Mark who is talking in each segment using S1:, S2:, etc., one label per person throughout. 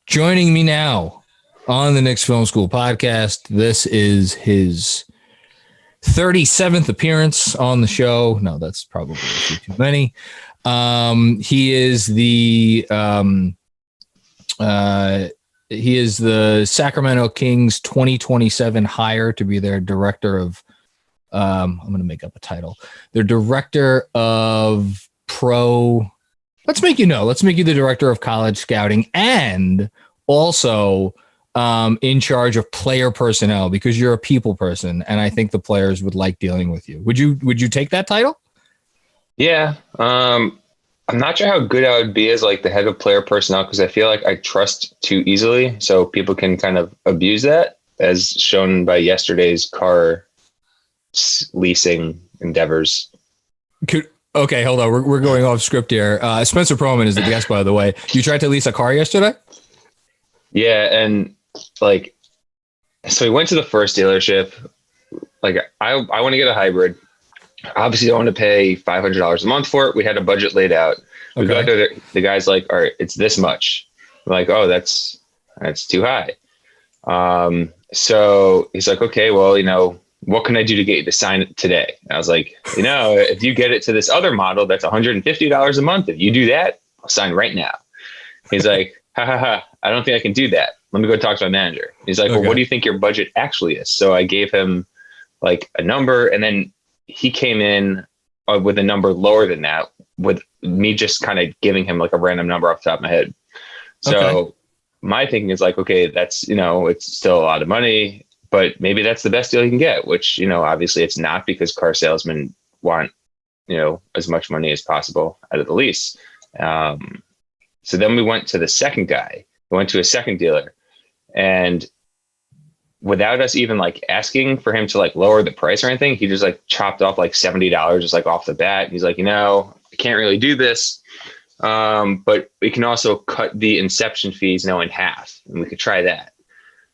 S1: Joining me now on the Knicks Film School Podcast. This is his 37th appearance on the show. No, that's probably too many. He is the Sacramento Kings 2027 hire to be their director of I'm going to make up a title. Their director of let's make you the director of college scouting and also in charge of player personnel, because you're a people person and I think the players would like dealing with you. Would you take that title?
S2: Yeah. I'm not sure how good I would be as like the head of player personnel, because I feel like I trust too easily. So people can kind of abuse that, as shown by yesterday's car leasing endeavors.
S1: Okay, hold on. We're going off script here. Spencer Pearlman is the guest, by the way. You tried to lease a car yesterday?
S2: Yeah, and like, so we went to the first dealership. Like, I want to get a hybrid. Obviously, I want to pay $500 a month for it. We had a budget laid out. We got there. The guy's like, "All right, it's this much." I'm like, "Oh, that's too high." So he's like, "Okay, well, what can I do to get you to sign it today?" And I was like, if you get it to this other model, that's $150 a month. If you do that, I'll sign right now. He's like, ha, I don't think I can do that. Let me go talk to my manager. He's like, Well, what do you think your budget actually is? So I gave him like a number, and then he came in with a number lower than that, with me just kind of giving him like a random number off the top of my head. So my thinking is like, okay, that's, it's still a lot of money, but maybe that's the best deal you can get, which, obviously it's not, because car salesmen want, as much money as possible out of the lease. So then we went to the second guy. We went to a second dealer, and without us even like asking for him to like lower the price or anything, he just like chopped off like $70 just like off the bat. He's like, I can't really do this. But we can also cut the inception fees in half, and we could try that.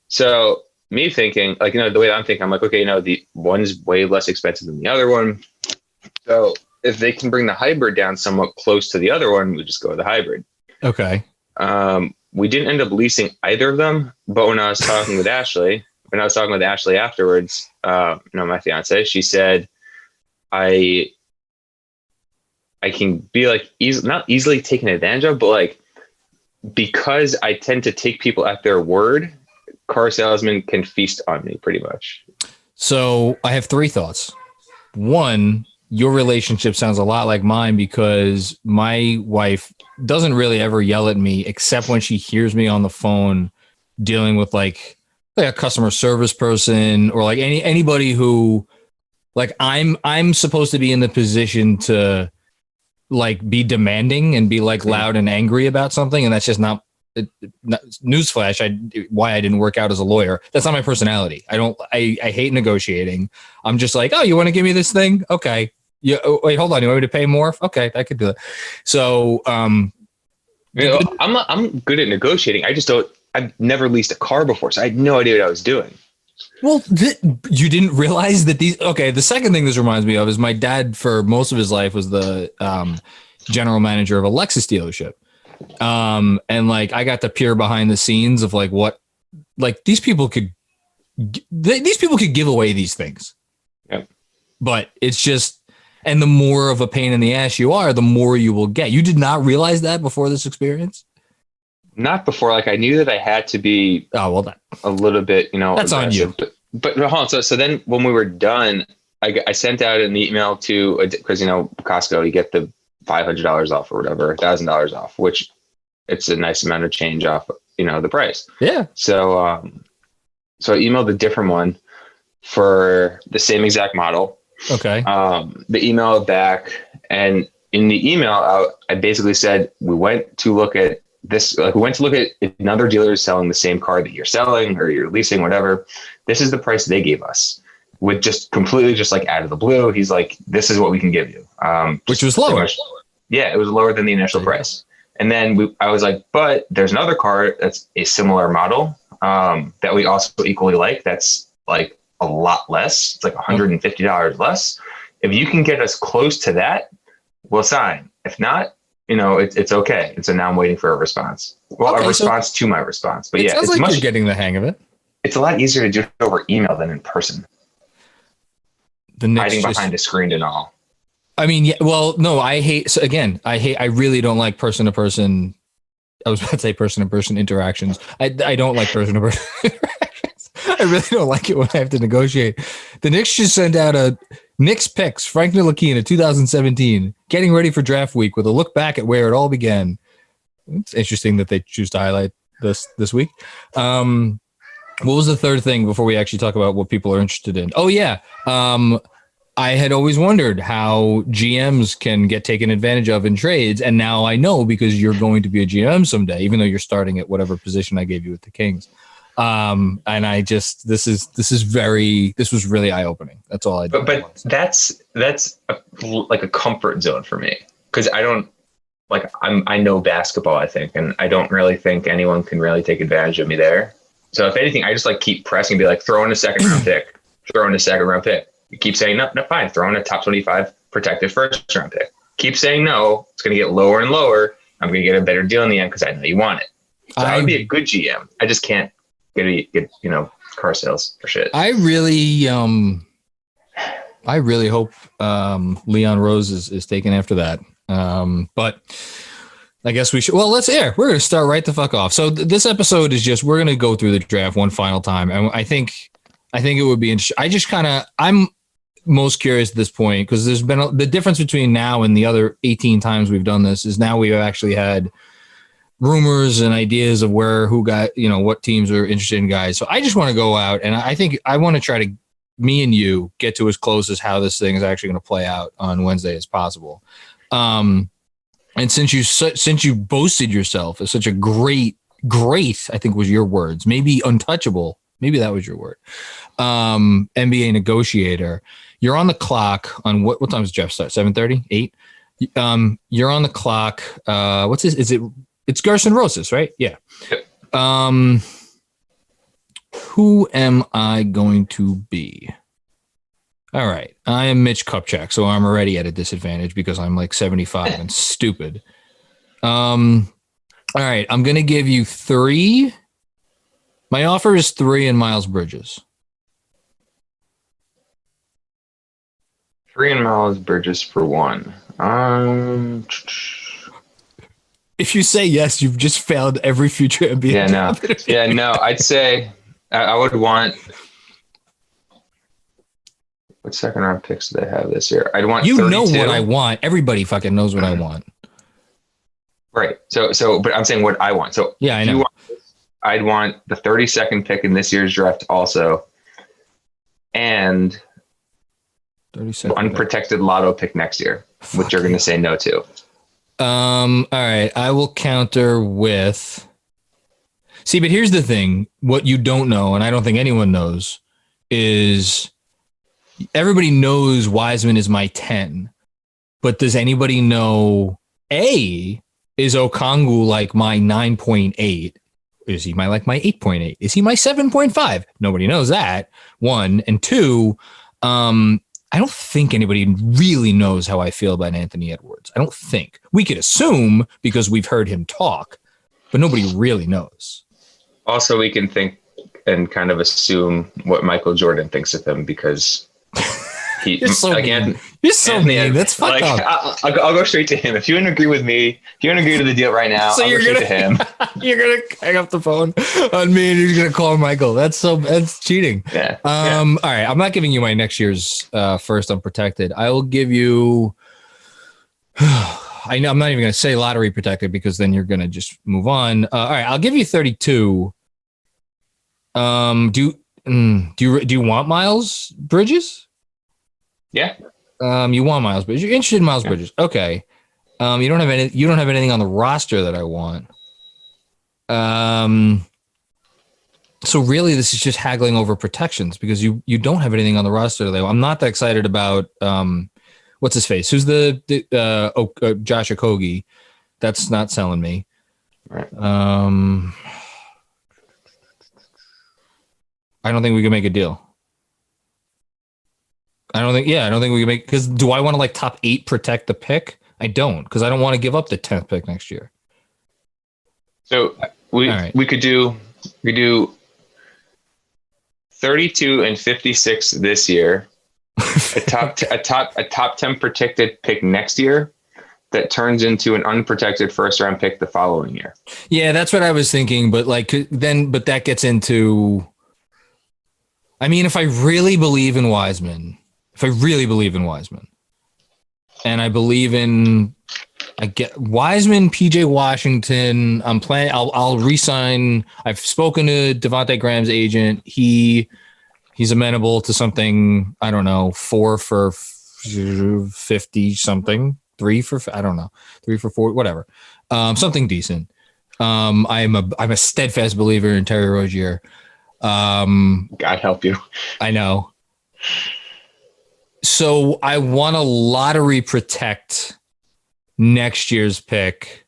S2: So me thinking like, the way I'm thinking, I'm like, okay, the one's way less expensive than the other one. So if they can bring the hybrid down somewhat close to the other one, we just go with the hybrid.
S1: Okay.
S2: We didn't end up leasing either of them, but when I was talking with Ashley afterwards, my fiance, she said, I can be like not easily taken advantage of, but like, because I tend to take people at their word, car salesmen can feast on me pretty much.
S1: So I have three thoughts. One, your relationship sounds a lot like mine, because my wife doesn't really ever yell at me except when she hears me on the phone dealing with like a customer service person, or like anybody who like I'm supposed to be in the position to like be demanding and be like loud and angry about something. And that's just not newsflash. Why I didn't work out as a lawyer. That's not my personality. I hate negotiating. I'm just like, oh, you want to give me this thing? Okay. Yeah. Oh, wait, hold on. You want me to pay more? Okay. I could do it. So, I'm good at negotiating. I've never leased a car before, so I had no idea what I was doing. Well, you didn't realize that the second thing this reminds me of is my dad, for most of his life, was the general manager of a Lexus dealership. And like, I got to peer behind the scenes of like what, like these people could give away these things.
S2: Yep.
S1: But it's just, and the more of a pain in the ass you are, the more you will get. You did not realize that before this experience?
S2: Not before. Like, I knew that I had to be a little bit,
S1: that's
S2: aggressive.
S1: On you.
S2: But hold on. So then when we were done, I sent out an email to, because, Costco, you get the $500 off or whatever, $1,000 off, which it's a nice amount of change off, the price.
S1: Yeah.
S2: So, so I emailed a different one for the same exact model.
S1: Okay.
S2: The email back, and in the email, I basically said, we went to look at this, we went to look at another dealer selling the same car that you're selling or you're leasing, whatever. This is the price they gave us, with just completely just like out of the blue. He's like, this is what we can give you.
S1: Which was lower.
S2: Yeah, it was lower than the initial price. And then I was like, but there's another car that's a similar model that we also equally like. That's like a lot less. It's like $150 less. If you can get us close to that, we'll sign. If not, it's okay. And so now I'm waiting for a response. Well,
S1: Okay,
S2: a response to my response. But
S1: it
S2: yeah,
S1: sounds
S2: it's
S1: like
S2: much.
S1: you're getting the hang of it.
S2: It's a lot easier to do it over email than in person.
S1: The Knicks
S2: Hiding behind a screen and all.
S1: I mean, yeah. Well, no, I hate. So again, I really don't like person to person. I was about to say person to person interactions. I don't like person to person interactions. I really don't like it when I have to negotiate. The Knicks just sent out a Knicks picks, Frank Ntilikina, 2017, getting ready for draft week with a look back at where it all began. It's interesting that they choose to highlight this week. What was the third thing before we actually talk about what people are interested in? Oh yeah. I had always wondered how GMs can get taken advantage of in trades. And now I know, because you're going to be a GM someday, even though you're starting at whatever position I gave you with the Kings. And I just, this was really eye opening. That's all I did.
S2: But that's like a comfort zone for me. Cause I know basketball, I think, and I don't really think anyone can really take advantage of me there. So if anything, I just like keep pressing, be like, throw in a second round pick, throw in a second round pick. You keep saying, no, fine. Throw in a top 25 protected first round pick. Keep saying no. It's going to get lower and lower. I'm going to get a better deal in the end because I know you want it. So I would be a good GM. I just can't get car sales for shit.
S1: I really hope Leon Rose is taken after that. But I guess we should. Well, we're going to start right the fuck off. So this episode is just, we're going to go through the draft one final time. And I think it would be interesting. I'm most curious at this point, because there's been the difference between now and the other 18 times we've done this is now we've actually had rumors and ideas of who got, what teams are interested in guys. So I just want to go out, and I think I want to try to, me and you, get to as close as how this thing is actually going to play out on Wednesday as possible. And since you boasted yourself as such a great, I think was your words, maybe untouchable, maybe that was your word, NBA negotiator, you're on the clock on what time does Jeff start? 7:30, 8. You're on the clock. What's this? It's Garson Rosas, right? Yeah. Who am I going to be? All right. I am Mitch Kupchak, so I'm already at a disadvantage because I'm like 75 and stupid. All right. I'm going to give you 3. My offer is 3 and Miles Bridges.
S2: 3 and Miles Bridges for 1.
S1: If you say yes, you've just failed every future NBA.
S2: Yeah, no. I'd say I would want. What second round picks do they have this year? I'd want.
S1: You
S2: 32.
S1: know what I want. Everybody fucking knows what I want.
S2: Right. So, but I'm saying what I want. So
S1: yeah, I know.
S2: I'd want the 32nd pick in this year's draft also, and
S1: 32nd
S2: unprotected lotto pick next year, which you're going to say no to.
S1: All right. I will counter with. See, but here's the thing. What you don't know, and I don't think anyone knows, is everybody knows Wiseman is my 10, but does anybody know is Okongwu like my 9.8? Is he my 8.8? Is he my 7.5? Nobody knows that. 1 and 2. I don't think anybody really knows how I feel about Anthony Edwards. I don't think. We could assume because we've heard him talk, but nobody really knows.
S2: Also, we can think and kind of assume what Michael Jordan thinks of him because
S1: You're so mean. You're so mean. That's fucked up.
S2: I'll go straight to him. If you don't agree with me, if you don't agree to the deal right now,
S1: so
S2: I'll go straight to him.
S1: You're going to hang up the phone on me and you're going to call Michael. That's cheating.
S2: Yeah.
S1: All right. I'm not giving you my next year's first unprotected. I will give you, I know I'm not even going to say lottery protected because then you're going to just move on. All right. I'll give you 32. Do you want Miles Bridges?
S2: Yeah.
S1: You want Miles Bridges. You're interested in Miles Bridges. Okay. You don't have anything on the roster that I want. So really this is just haggling over protections because you don't have anything on the roster that I'm not that excited about. What's his face? Who's the Josh Okogie? That's not selling me.
S2: Right.
S1: I don't think we can make a deal. I don't think we can make, because do I want to top 8 protect the pick? I don't, because I don't want to give up the 10th pick next year.
S2: So we could do 32 and 56 this year. a top 10 protected pick next year that turns into an unprotected first round pick the following year.
S1: Yeah, that's what I was thinking. But but that gets into, I mean, if I really believe in Wiseman, and I believe in, I get Wiseman, PJ Washington. I'll re-sign. I've spoken to Devontae Graham's agent. He's amenable to something. I don't know, 4 for 50 something, 3 for, I don't know, 3 for 4, whatever. Something decent. I'm a steadfast believer in Terry Rozier.
S2: God help you.
S1: I know. So I want to lottery protect next year's pick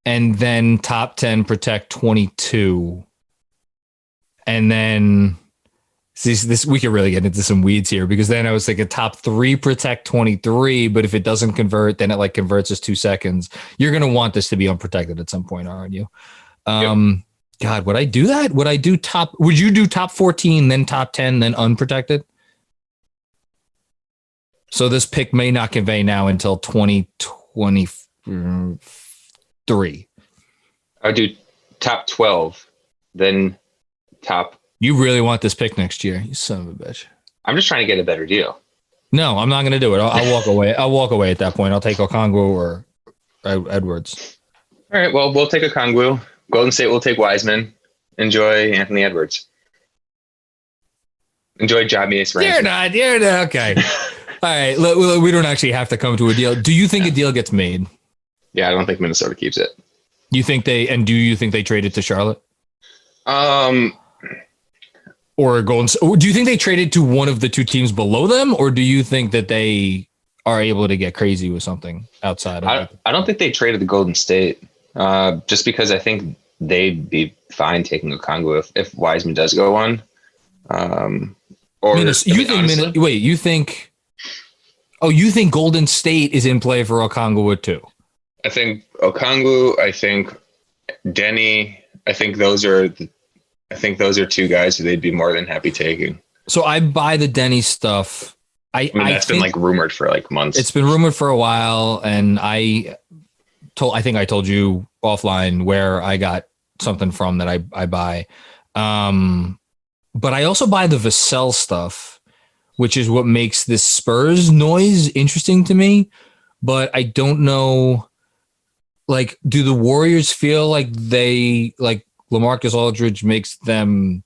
S1: and then top 10 protect 22. And then this we could really get into some weeds here, because then I was thinking top 3 protect 23, but if it doesn't convert, then it like converts as 2 seconds. You're going to want this to be unprotected at some point, aren't you? Yep. God, would I do that? Would you do top 14, then top 10, then unprotected? So this pick may not convey now until 2023.
S2: I'll do top 12, then top.
S1: You really want this pick next year, you son of a bitch.
S2: I'm just trying to get a better deal.
S1: No, I'm not going to do it. I'll walk away. I'll walk away at that point. I'll take Okongwu or Edwards.
S2: All right, well, we'll take Okongwu. Golden State will take Wiseman. Enjoy Anthony Edwards. Enjoy Javius Ramsey.
S1: You're not. Okay. All right. We don't actually have to come to a deal. Do you think a deal gets made?
S2: Yeah, I don't think Minnesota keeps it.
S1: Do you think they trade it to Charlotte? Or Golden State? Do you think they traded to one of the 2 teams below them, or do you think that they are able to get crazy with something outside of it?
S2: I don't think they traded the Golden State, just because I think they'd be fine taking Okongwu if Wiseman does go on. You think Golden State is in play for Okongwu too?
S1: I
S2: think Okongwu, I think Denny, I think those are 2 guys who they'd be more than happy taking.
S1: So I buy the Denny stuff. I mean,
S2: that's been like rumored for like months.
S1: It's been rumored for a while, and I think I told you offline where I got something from that I buy. But I also buy the Vassell stuff, which is what makes this Spurs noise interesting to me. But I don't know, like, do the Warriors feel like LaMarcus Aldridge makes them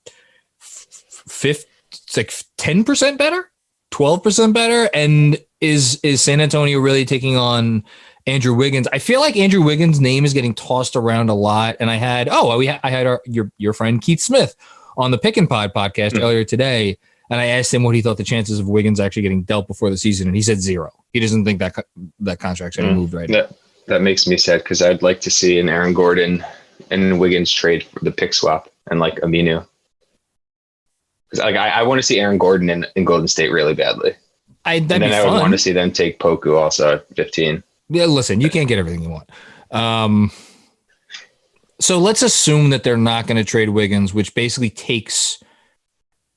S1: 10% better, 12% better? And is San Antonio really taking on Andrew Wiggins? I feel like Andrew Wiggins' name is getting tossed around a lot. And I had your friend Keith Smith on the Pick and Pod podcast earlier today, and I asked him what he thought the chances of Wiggins actually getting dealt before the season, and he said 0. He doesn't think that contract's going to move right now.
S2: That makes me sad, because I'd like to see an Aaron Gordon and Wiggins trade for the pick swap and like Aminu. Because I want to see Aaron Gordon in Golden State really badly. I would want to see them take Poku also at 15.
S1: Yeah, listen, you can't get everything you want. So let's assume that they're not going to trade Wiggins, which basically takes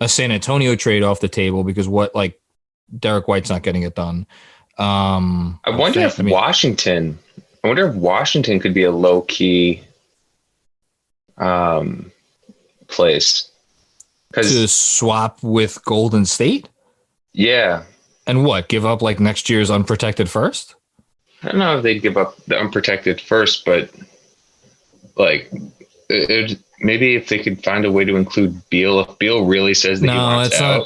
S1: a San Antonio trade off the table, because Derek White's not getting it done. I
S2: wonder if Washington could be a low key place
S1: to swap with Golden State.
S2: Yeah.
S1: And what, give up like next year's unprotected first?
S2: I don't know if they'd give up the unprotected first, but like maybe if they could find a way to include Beal, if Beal really says that he wants out.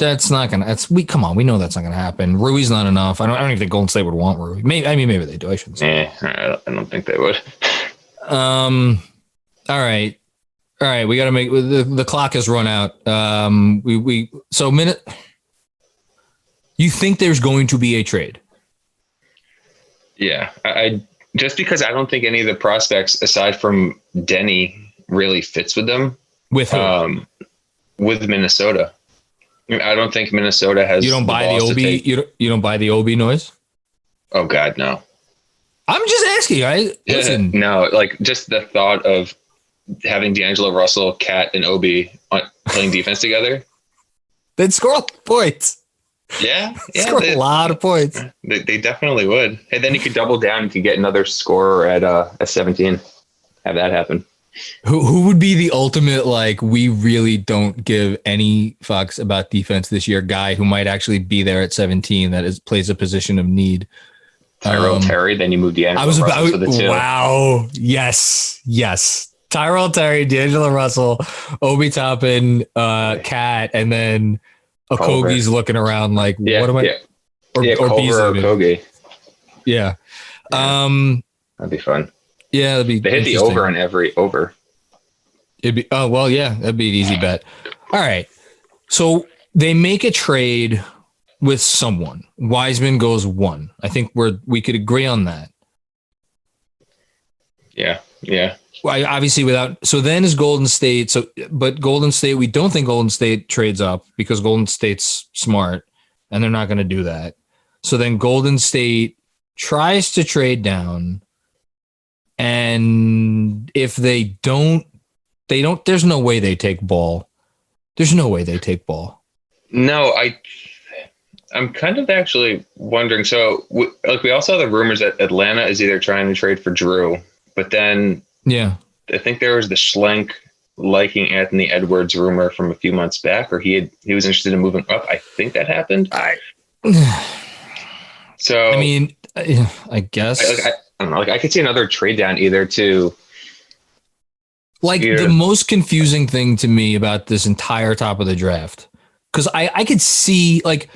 S2: Come on, we know that's not gonna happen. Rui's not enough. I don't even think Golden State would want Rui. Maybe they do. I shouldn't say. I don't think they would.
S1: All right. We got to make the clock has run out. You think there's going to be a trade?
S2: Yeah, I just because I don't think any of the prospects aside from Denny really fits with them.
S1: With who?
S2: With Minnesota. I don't think Minnesota has.
S1: You don't buy the Obi. You don't buy the Obi noise.
S2: Oh God, no.
S1: I'm just asking. Listen.
S2: No, like just the thought of having D'Angelo Russell, Cat, and Obi playing defense together.
S1: They'd score points.
S2: Yeah,
S1: Score a lot of points.
S2: They definitely would. And then you could double down. You could get another scorer at 17. Have that happen.
S1: Who would be the ultimate, like, we really don't give any fucks about defense this year guy who might actually be there at 17 that plays a position of need?
S2: Tyrell Terry. Then you move D'Angelo Russell to the 2.
S1: Wow. Yes. Tyrell Terry, D'Angelo Russell, Obi Toppin, Cat, and then Okogie's looking around like, what am I?
S2: Yeah. Or Okogie.
S1: Yeah.
S2: That'd be fun.
S1: Yeah, that'd be.
S2: They hit the over on every over.
S1: It'd be. Oh well, yeah, that'd be an easy bet. All right, so they make a trade with someone. Wiseman goes 1. I think we could agree on that.
S2: Yeah.
S1: Well, obviously, so then is Golden State. But Golden State, we don't think Golden State trades up because Golden State's smart, and they're not going to do that. So then Golden State tries to trade down. And if they don't, there's no way they take Ball.
S2: No, I'm kind of actually wondering. So we also have the rumors that Atlanta is either trying to trade for Drew, but then I think there was the Schlenk liking Anthony Edwards rumor from a few months back, or he was interested in moving up. I think that happened. So
S1: I mean, I guess.
S2: I don't know. Like I could see another trade down either to.
S1: Like the most confusing thing to me about this entire top of the draft, because I could see, like,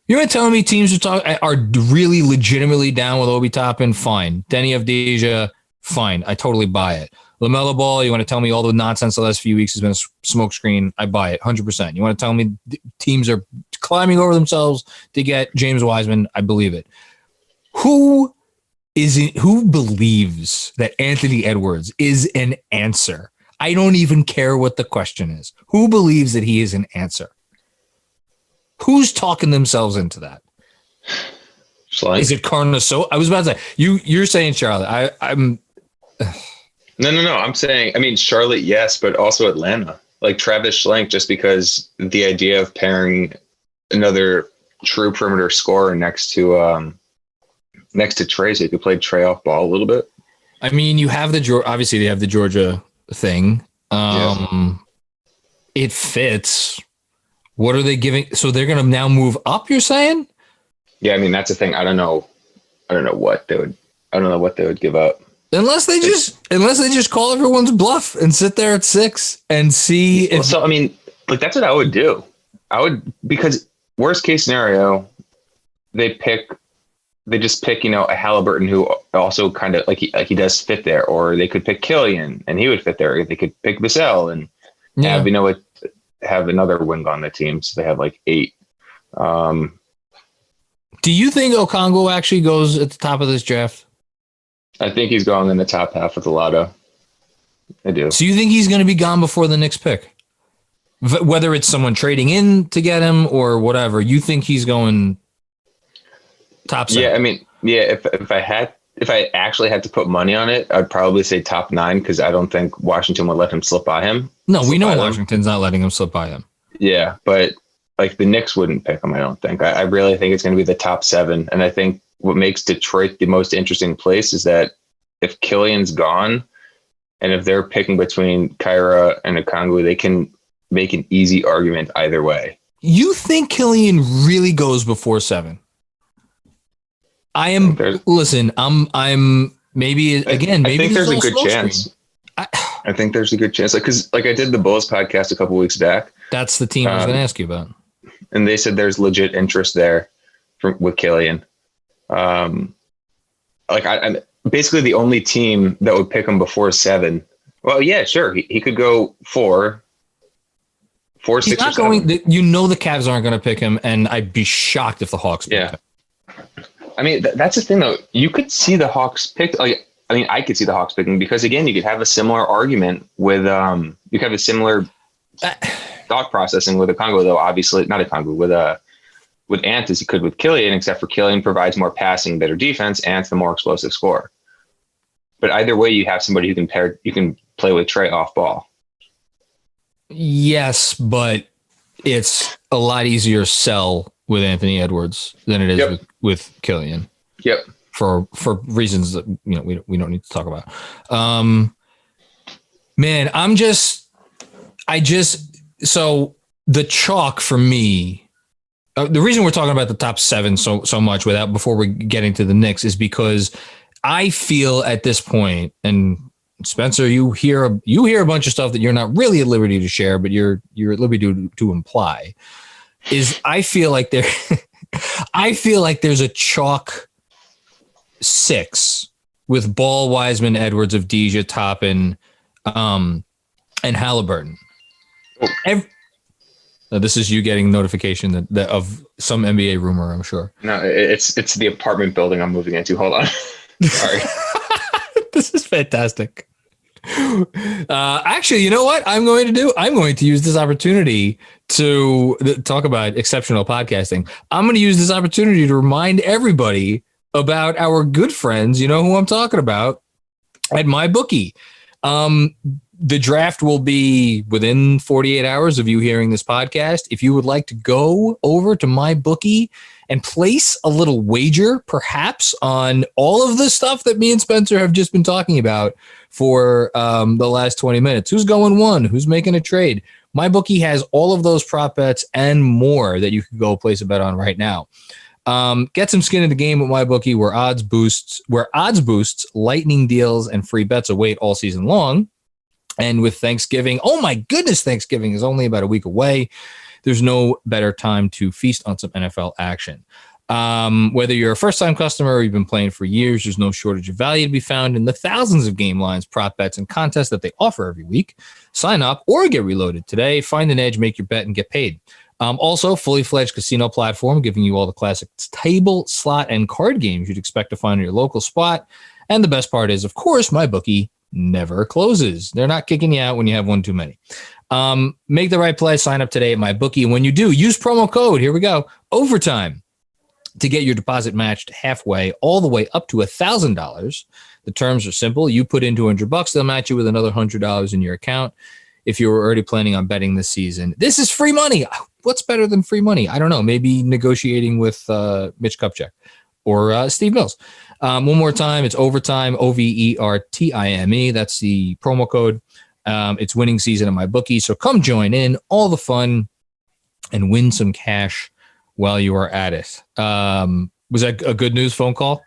S1: you're telling me teams are really legitimately down with Obi Toppin, fine. Denny Avdija, fine. I totally buy it. LaMelo Ball, you want to tell me all the nonsense the last few weeks has been a smokescreen? I buy it 100%. You want to tell me teams are climbing over themselves to get James Wiseman? I believe it. Who believes that Anthony Edwards is an answer? I don't even care what the question is. Who believes that he is an answer? Who's talking themselves into that? Is it Carnoso? I was about to say, you're saying Charlotte. I'm
S2: No. I'm saying, I mean, Charlotte, yes, but also Atlanta. Like Travis Schlenk, just because the idea of pairing another true perimeter scorer next to Trey, so you could play Trey off ball a little bit.
S1: I mean, you have obviously they have the Georgia thing. It fits. What are they giving? So they're going to now move up, you're saying?
S2: Yeah, I mean, that's the thing. I don't know what they would give up.
S1: Unless they just call everyone's bluff and sit there at 6 and see if.
S2: So I mean, like that's what I would do. Because worst case scenario, they just pick, a Halliburton who also kind of like he does fit there, or they could pick Killian and he would fit there. They could pick Vassell and have another wing on the team, so they have like 8.
S1: Do you think Okongwu actually goes at the top of this draft?
S2: I think he's going in the top half of the lotto. I do.
S1: So you think he's going to be gone before the Knicks pick? Whether it's someone trading in to get him or whatever, you think he's going top 7?
S2: Yeah, I mean, if I actually had to put money on it, I'd probably say top 9 because I don't think Washington would let him slip by him.
S1: No, we know Washington's not letting him slip by him.
S2: Yeah, but like the Knicks wouldn't pick him, I don't think. I really think it's going to be the top 7. And I think what makes Detroit the most interesting place is that if Killian's gone and if they're picking between Kyra and Okongwu, they can make an easy argument either way.
S1: You think Killian really goes before 7? I'm maybe again. Maybe
S2: I think there's a good chance. I think there's a good chance, because I did the Bulls podcast a couple weeks back.
S1: That's the team I was going to ask you about,
S2: and they said there's legit interest there with Killian. I'm basically the only team that would pick him before 7. Well, yeah, sure, he could go 4, 6.
S1: He's not going. The Cavs aren't going to pick him, and I'd be shocked if the Hawks pick him.
S2: I mean, that's the thing, though. You could see the Hawks pick. I could see the Hawks picking because, again, you could have a similar argument with. You could have a similar thought processing with Okongwu, though. Obviously, not Okongwu, with with Ant as he could with Killian, except for Killian provides more passing, better defense. Ant's the more explosive scorer. But either way, you have somebody who can play with Trey off ball.
S1: Yes, but it's a lot easier to sell with Anthony Edwards than it is with Killian.
S2: Yep.
S1: For reasons that we don't need to talk about. Man, so the chalk for me. The reason we're talking about the top 7 so much before we're getting to the Knicks is because I feel at this point, and Spencer, you hear a bunch of stuff that you're not really at liberty to share, but you're at liberty to imply. Is I feel like there's a chalk 6 with Ball, Wiseman, Edwards, Avdija, Toppin, and Halliburton. This is you getting notification that of some NBA rumor, I'm sure.
S2: No, it's the apartment building I'm moving into. Hold on. Sorry.
S1: This is fantastic. Actually, you know what I'm going to do? I'm going to use this opportunity to talk about exceptional podcasting. I'm going to use this opportunity to remind everybody about our good friends. You know who I'm talking about at MyBookie. The draft will be within 48 hours of you hearing this podcast. If you would like to go over to MyBookie and place a little wager, perhaps on all of the stuff that me and Spencer have just been talking about for the last 20 minutes. Who's going 1? Who's making a trade? MyBookie has all of those prop bets and more that you can go place a bet on right now. Get some skin in the game with MyBookie, where odds boosts, lightning deals, and free bets await all season long. And with Thanksgiving, oh my goodness, Thanksgiving is only about a week away. There's no better time to feast on some NFL action. Whether you're a first-time customer or you've been playing for years, there's no shortage of value to be found in the thousands of game lines, prop bets, and contests that they offer every week. Sign up or get reloaded today. Find an edge, make your bet, and get paid. Also, fully fledged casino platform, giving you all the classic table, slot, and card games you'd expect to find in your local spot. And the best part is, of course, MyBookie never closes. They're not kicking you out when you have one too many. Make the right play. Sign up today at MyBookie. And when you do, use promo code, here we go, overtime, to get your deposit matched halfway, all the way up to $1,000. The terms are simple. You put in $200, they'll match you with another $100 in your account. If you were already planning on betting this season, this is free money. What's better than free money? I don't know. Maybe negotiating with Mitch Kupchak or Steve Mills. One more time, it's overtime, OVERTIME. That's the promo code. It's winning season at MyBookie. So come join in, all the fun, and win some cash while you are at it. Was that a good news phone call?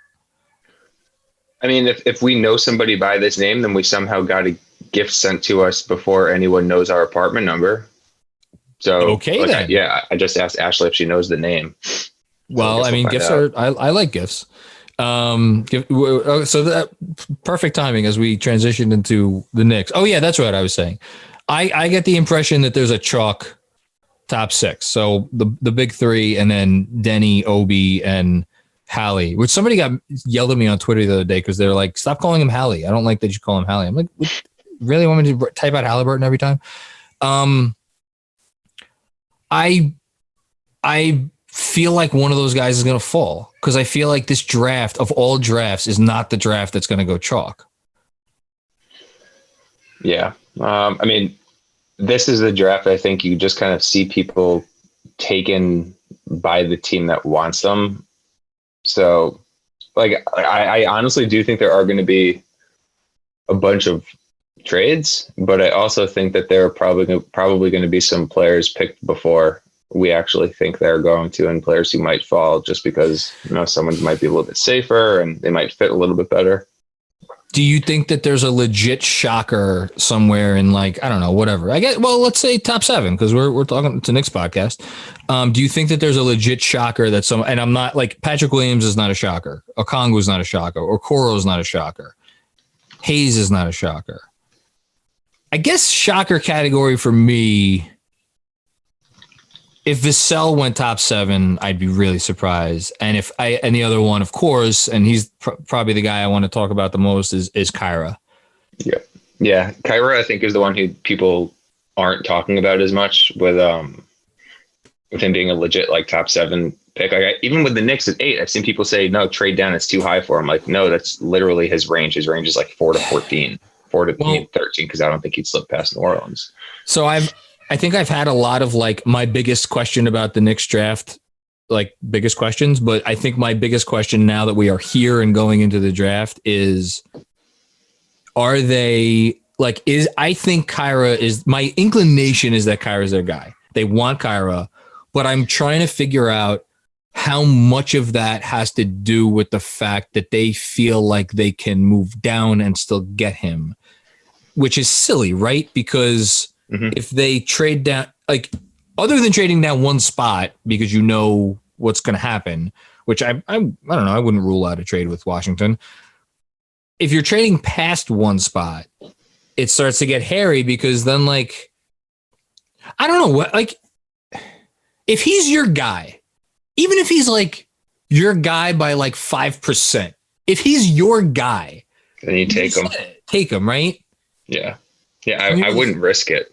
S2: I mean, if we know somebody by this name, then we somehow got a gift sent to us before anyone knows our apartment number. So,
S1: okay, then.
S2: I just asked Ashley if she knows the name.
S1: Well, I mean, gifts I like gifts. So that perfect timing as we transitioned into the Knicks. Oh yeah, that's what I was saying. I get the impression that there's a chalk top 6. So the big 3, and then Denny, Obi, and Hallie, which somebody yelled at me on Twitter the other day because they're like, stop calling him Hallie. I don't like that you call him Hallie. I'm like, really want me to type out Halliburton every time? I feel like one of those guys is going to fall because I feel like this draft of all drafts is not the draft that's going to go chalk.
S2: Yeah. I mean, this is the draft. I think you just kind of see people taken by the team that wants them. So like, I honestly do think there are going to be a bunch of trades, but I also think that there are probably going to be some players picked before we actually think they're going to, and players who might fall just because, someone might be a little bit safer and they might fit a little bit better.
S1: Do you think that there's a legit shocker somewhere in, like, I don't know, whatever? Let's say top 7, because we're talking to Knicks podcast. Do you think that there's a legit shocker that and I'm not like Patrick Williams is not a shocker. Okongwu is not a shocker. Or Okoro is not a shocker. Hayes is not a shocker. I guess shocker category for me, if Vassell went top 7, I'd be really surprised. And and the other one, of course, and he's probably the guy I want to talk about the most is Kyra.
S2: Yeah. Yeah. Kyra, I think, is the one who people aren't talking about as much with him being a legit like top 7 pick. Even with the Knicks at 8, I've seen people say, no, trade down. It's too high for him. Like, no, that's literally his range. His range is like 4 to 14, 4 to 13, because I don't think he'd slip past New Orleans.
S1: So I think I've had a lot of like my biggest question about the Knicks draft, like biggest questions, but I think my biggest question now that we are here and going into the draft is, are they like, I think Kyra is, my inclination is that Kyra's their guy. They want Kyra, but I'm trying to figure out how much of that has to do with the fact that they feel like they can move down and still get him, which is silly, right? Because if they trade down, like other than trading down one spot, because you know what's going to happen, which I don't know, I wouldn't rule out a trade with Washington. If you're trading past one spot, it starts to get hairy, because then like, I don't know what, like if he's your guy, even if he's like your guy by like 5%, if he's your guy,
S2: then you
S1: take him, right?
S2: Yeah. Yeah. I wouldn't risk it.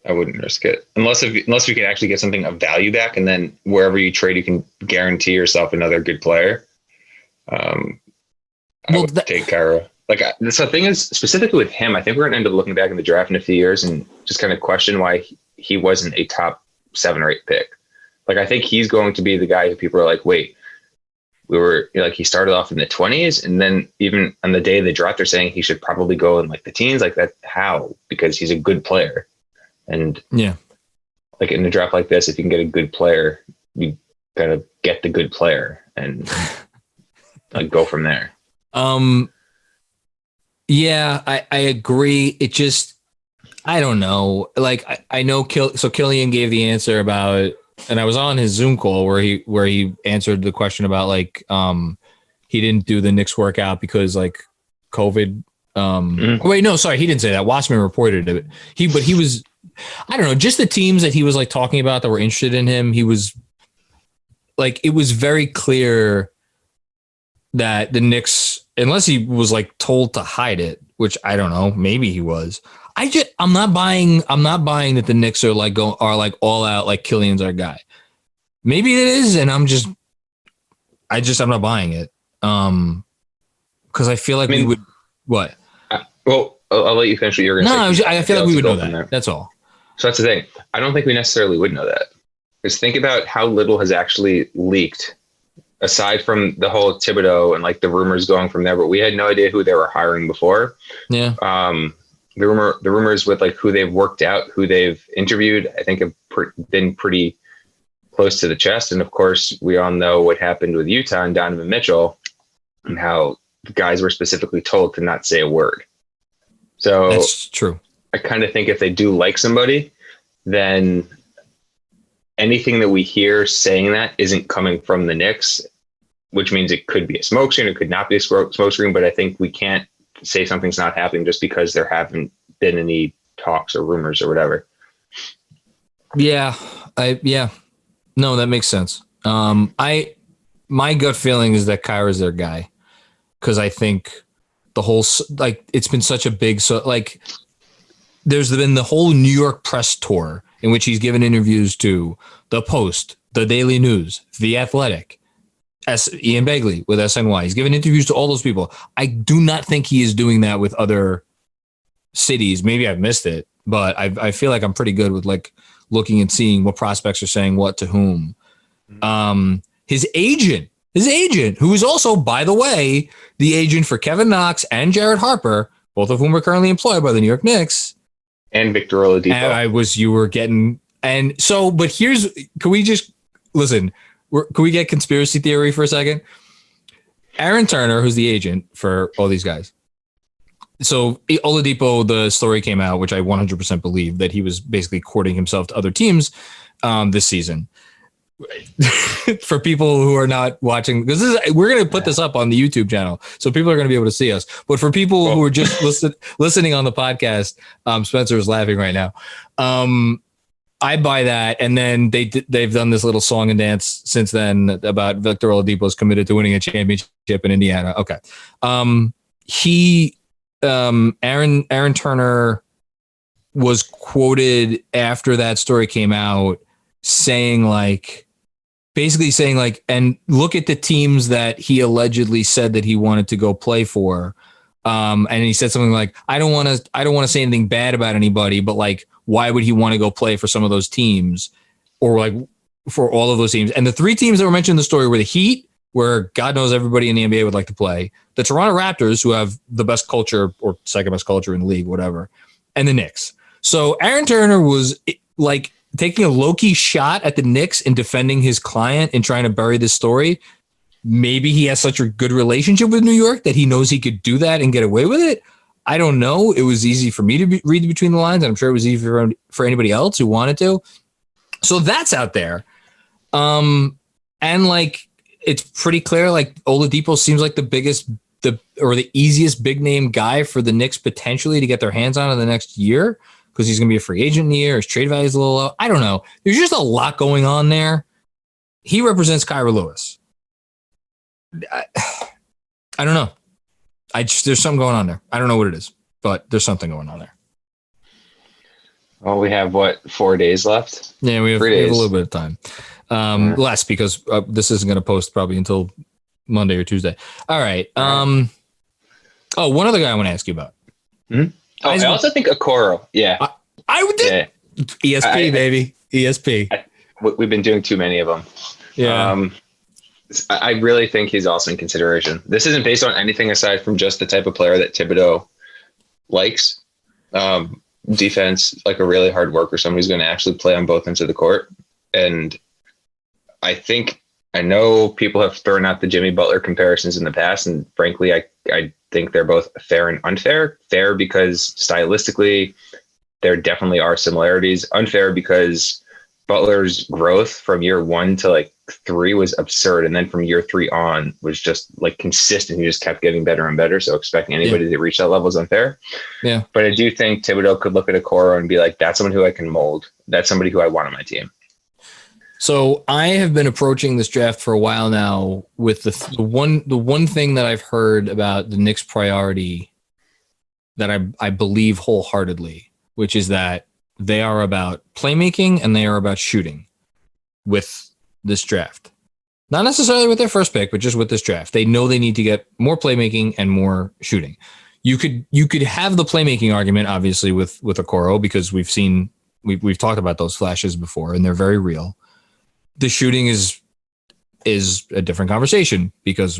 S2: I wouldn't risk it unless we can actually get something of value back. And then wherever you trade, you can guarantee yourself another good player. I would take Kyra. Like, the thing is, specifically with him, I think we're going to end up looking back in the draft in a few years and just kind of question why he wasn't a top 7 or 8 pick. Like, I think he's going to be the guy who people are like, wait, he started off in the 20s, and then even on the day of the draft, they're saying he should probably go in like the teens. Like, that, how? Because he's a good player. And yeah, like in a draft like this, if you can get a good player, you gotta get the good player and like go from there.
S1: Yeah, I agree. It just, I don't know. Like I know Killian gave the answer about, and I was on his Zoom call where he answered the question about like he didn't do the Knicks workout because like COVID. Wait, no, sorry, he didn't say that. Wassman reported it. He was, I don't know, just the teams that he was like talking about that were interested in him. He was like, it was very clear that the Knicks, unless he was like told to hide it, which I don't know, maybe he was. I'm not buying that the Knicks are like all out, like Killian's our guy. Maybe it is, and I'm not buying it. Because I feel like we would, what?
S2: Well, I'll let you finish what you're going to say.
S1: No, I feel like we would know that. That's all.
S2: So that's the thing. I don't think we necessarily would know that. Because think about how little has actually leaked, aside from the whole Thibodeau and like the rumors going from there. But we had no idea who they were hiring before. Yeah. The rumors with like who they've worked out, who they've interviewed, I think have been pretty close to the chest. And of course, we all know what happened with Utah and Donovan Mitchell, and how the guys were specifically told to not say a word. So
S1: that's true.
S2: I kind of think if they do like somebody, then anything that we hear saying that isn't coming from the Knicks, which means it could be a smokescreen, it could not be a smokescreen, but I think we can't say something's not happening just because there haven't been any talks or rumors or whatever.
S1: Yeah. No, that makes sense. My gut feeling is that Kyra's their guy, because I think the whole, like, it's been such a big, so like there's been the whole New York press tour in which he's given interviews to the Post, the Daily News, the Athletic, Ian Begley with SNY. He's given interviews to all those people. I do not think he is doing that with other cities. Maybe I've missed it, but I feel like I'm pretty good with like looking and seeing what prospects are saying what to whom. His agent, who is also, by the way, the agent for Kevin Knox and Jared Harper, both of whom are currently employed by the New York Knicks.
S2: And Victor Oladipo.
S1: But can we just listen? Can we get conspiracy theory for a second? Aaron Turner, who's the agent for all these guys. So Oladipo, the story came out, which I 100% believe, that he was basically courting himself to other teams this season. For people who are not watching, because we're going to put this up on the YouTube channel, so people are going to be able to see us. But for people who are just listening on the podcast, Spencer is laughing right now. I buy that, and then they've done this little song and dance since then about Victor Oladipo's committed to winning a championship in Indiana. Okay, Aaron Turner was quoted after that story came out saying like, basically saying like, and look at the teams that he allegedly said that he wanted to go play for. And he said something like, I don't want to say anything bad about anybody, but like, why would he want to go play for some of those teams or like for all of those teams? And the three teams that were mentioned in the story were the Heat, where God knows everybody in the NBA would like to play, the Toronto Raptors, who have the best culture or second best culture in the league, whatever, and the Knicks. So Aaron Turner was like taking a low-key shot at the Knicks and defending his client and trying to bury this story. Maybe he has such a good relationship with New York that he knows he could do that and get away with it. I don't know. It was easy for me to read between the lines, and I'm sure it was easy for anybody else who wanted to. So that's out there. And like, it's pretty clear, like Oladipo seems like the easiest big name guy for the Knicks potentially to get their hands on in the next year, because he's going to be a free agent in the year. His trade value is a little low. I don't know. There's just a lot going on there. He represents Kyra Lewis. I don't know. There's something going on there. I don't know what it is, but there's something going on there.
S2: Well, we have 4 days left?
S1: Yeah, we have a little bit of time. Less, because this isn't going to post probably until Monday or Tuesday. All right. One other guy I want to ask you about.
S2: Mm-hmm. Oh, I also think Okoro. Yeah.
S1: I would think ESP, baby. ESP.
S2: We've been doing too many of them.
S1: Yeah.
S2: I really think he's also in consideration. This isn't based on anything aside from just the type of player that Thibodeau likes. Defense, like a really hard worker, somebody who's going to actually play on both ends of the court. And I know people have thrown out the Jimmy Butler comparisons in the past, and frankly, I think they're both fair and unfair. Fair because stylistically, there definitely are similarities. Unfair because Butler's growth from year 1 to like 3 was absurd, and then from year 3 on was just like consistent. He just kept getting better and better. So expecting anybody to reach that level is unfair. Yeah, but I do think Thibodeau could look at Okoro and be like, "That's someone who I can mold. That's somebody who I want on my team."
S1: So I have been approaching this draft for a while now with the one thing that I've heard about the Knicks' priority that I believe wholeheartedly, which is that they are about playmaking and they are about shooting with this draft. Not necessarily with their first pick, but just with this draft. They know they need to get more playmaking and more shooting. You could have the playmaking argument, obviously, with Okoro, because we've talked about those flashes before and they're very real. The shooting is a different conversation because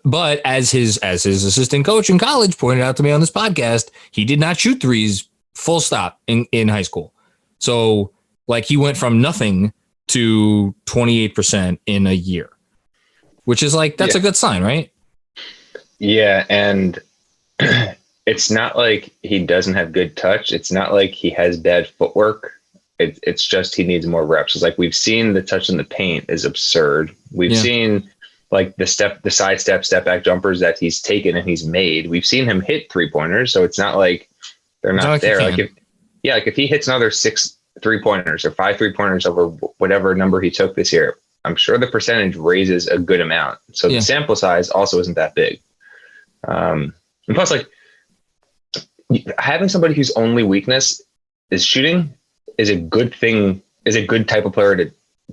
S1: but as his assistant coach in college pointed out to me on this podcast, he did not shoot threes full stop in high school. So like he went from nothing to 28% in a year, which is like, that's a good sign, right?
S2: Yeah. And it's not like he doesn't have good touch. It's not like he has bad footwork. It's just he needs more reps. It's like we've seen the touch in the paint is absurd. We've seen like the side step back jumpers that he's taken and he's made. We've seen him hit 3-pointers, so it's not like they're not there. Like if he hits another 6 3-pointers or 5 3-pointers over whatever number he took this year, I'm sure the percentage raises a good amount. So the sample size also isn't that big. And plus, like having somebody whose only weakness is shooting is a good thing, is a good type of player to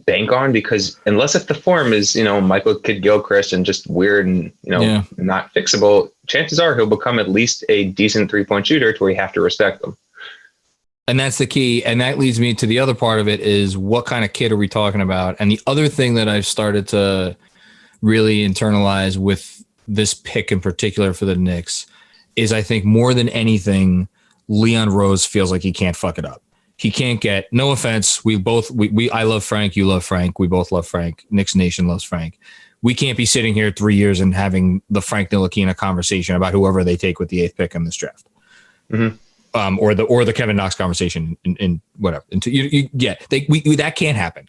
S2: bank on, because unless if the form is, Michael Kidd-Gilchrist and just weird and, not fixable, chances are he'll become at least a decent 3-point shooter to where you have to respect them.
S1: And that's the key. And that leads me to the other part of it is what kind of kid are we talking about? And the other thing that I've started to really internalize with this pick in particular for the Knicks is I think more than anything, Leon Rose feels like he can't fuck it up. He can't get, no offense. I love Frank. You love Frank. We both love Frank. Knicks Nation loves Frank. We can't be sitting here 3 years and having the Frank Ntilikina conversation about whoever they take with the 8th pick in this draft. Mm-hmm. Or the Kevin Knox conversation in whatever. That can't happen.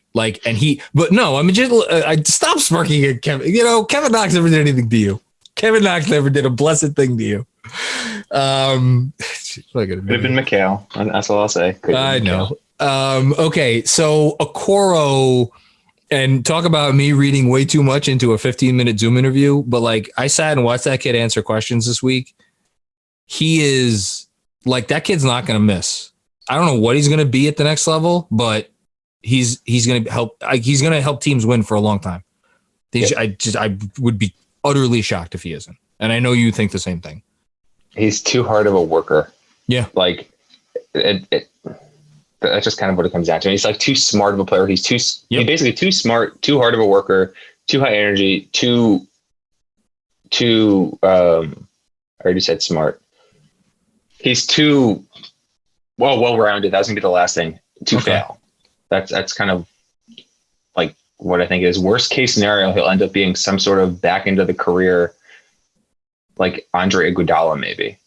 S1: Stop smirking at Kevin. Kevin Knox never did anything to you. Kevin Knox never did a blessed thing to you.
S2: Could have been Mikhail. That's all I'll say.
S1: I know. Okay, so Okoro, and talk about me reading way too much into a 15-minute Zoom interview, but like I sat and watched that kid answer questions this week. He is like, that kid's not going to miss. I don't know what he's going to be at the next level, but he's going to help. He's going to help teams win for a long time. I would be utterly shocked if he isn't. And I know you think the same thing.
S2: He's too hard of a worker.
S1: Yeah.
S2: Like that's just kind of what it comes down to. He's like too smart of a player. He's basically too smart, too hard of a worker, too high energy, I already said smart. He's too well-rounded. That was gonna be the last thing to fail. That's kind of like what I think is worst case scenario. He'll end up being some sort of back end of the career, like Andre Iguodala, maybe.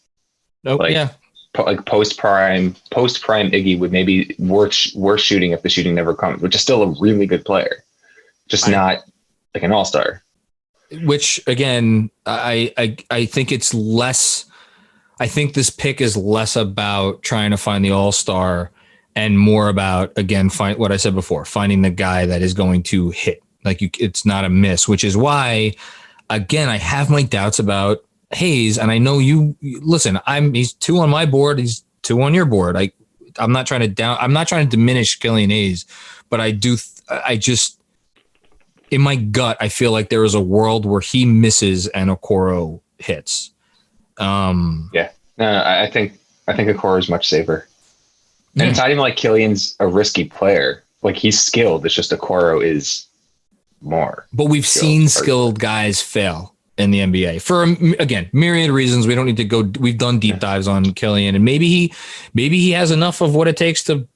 S2: Like post prime Iggy would maybe worse shooting if the shooting never comes, which is still a really good player, just not like an all-star.
S1: Which again, I think it's less. I think this pick is less about trying to find the all-star and more about, again, find what I said before, finding the guy that is going to hit. Like it's not a miss, which is why, again, I have my doubts about Hayes, and I know you listen. He's 2 on my board. He's 2 on your board. I'm not trying to diminish Killian Hayes, but I just in my gut, I feel like there is a world where he misses and Okoro hits.
S2: I think Okoro is much safer. And it's not even like Killian's a risky player. Like he's skilled. It's just Okoro is more.
S1: But we've seen skilled guys fail in the NBA for, again, myriad reasons. We don't need to go. We've done deep dives on Killian, and maybe he has enough of what it takes to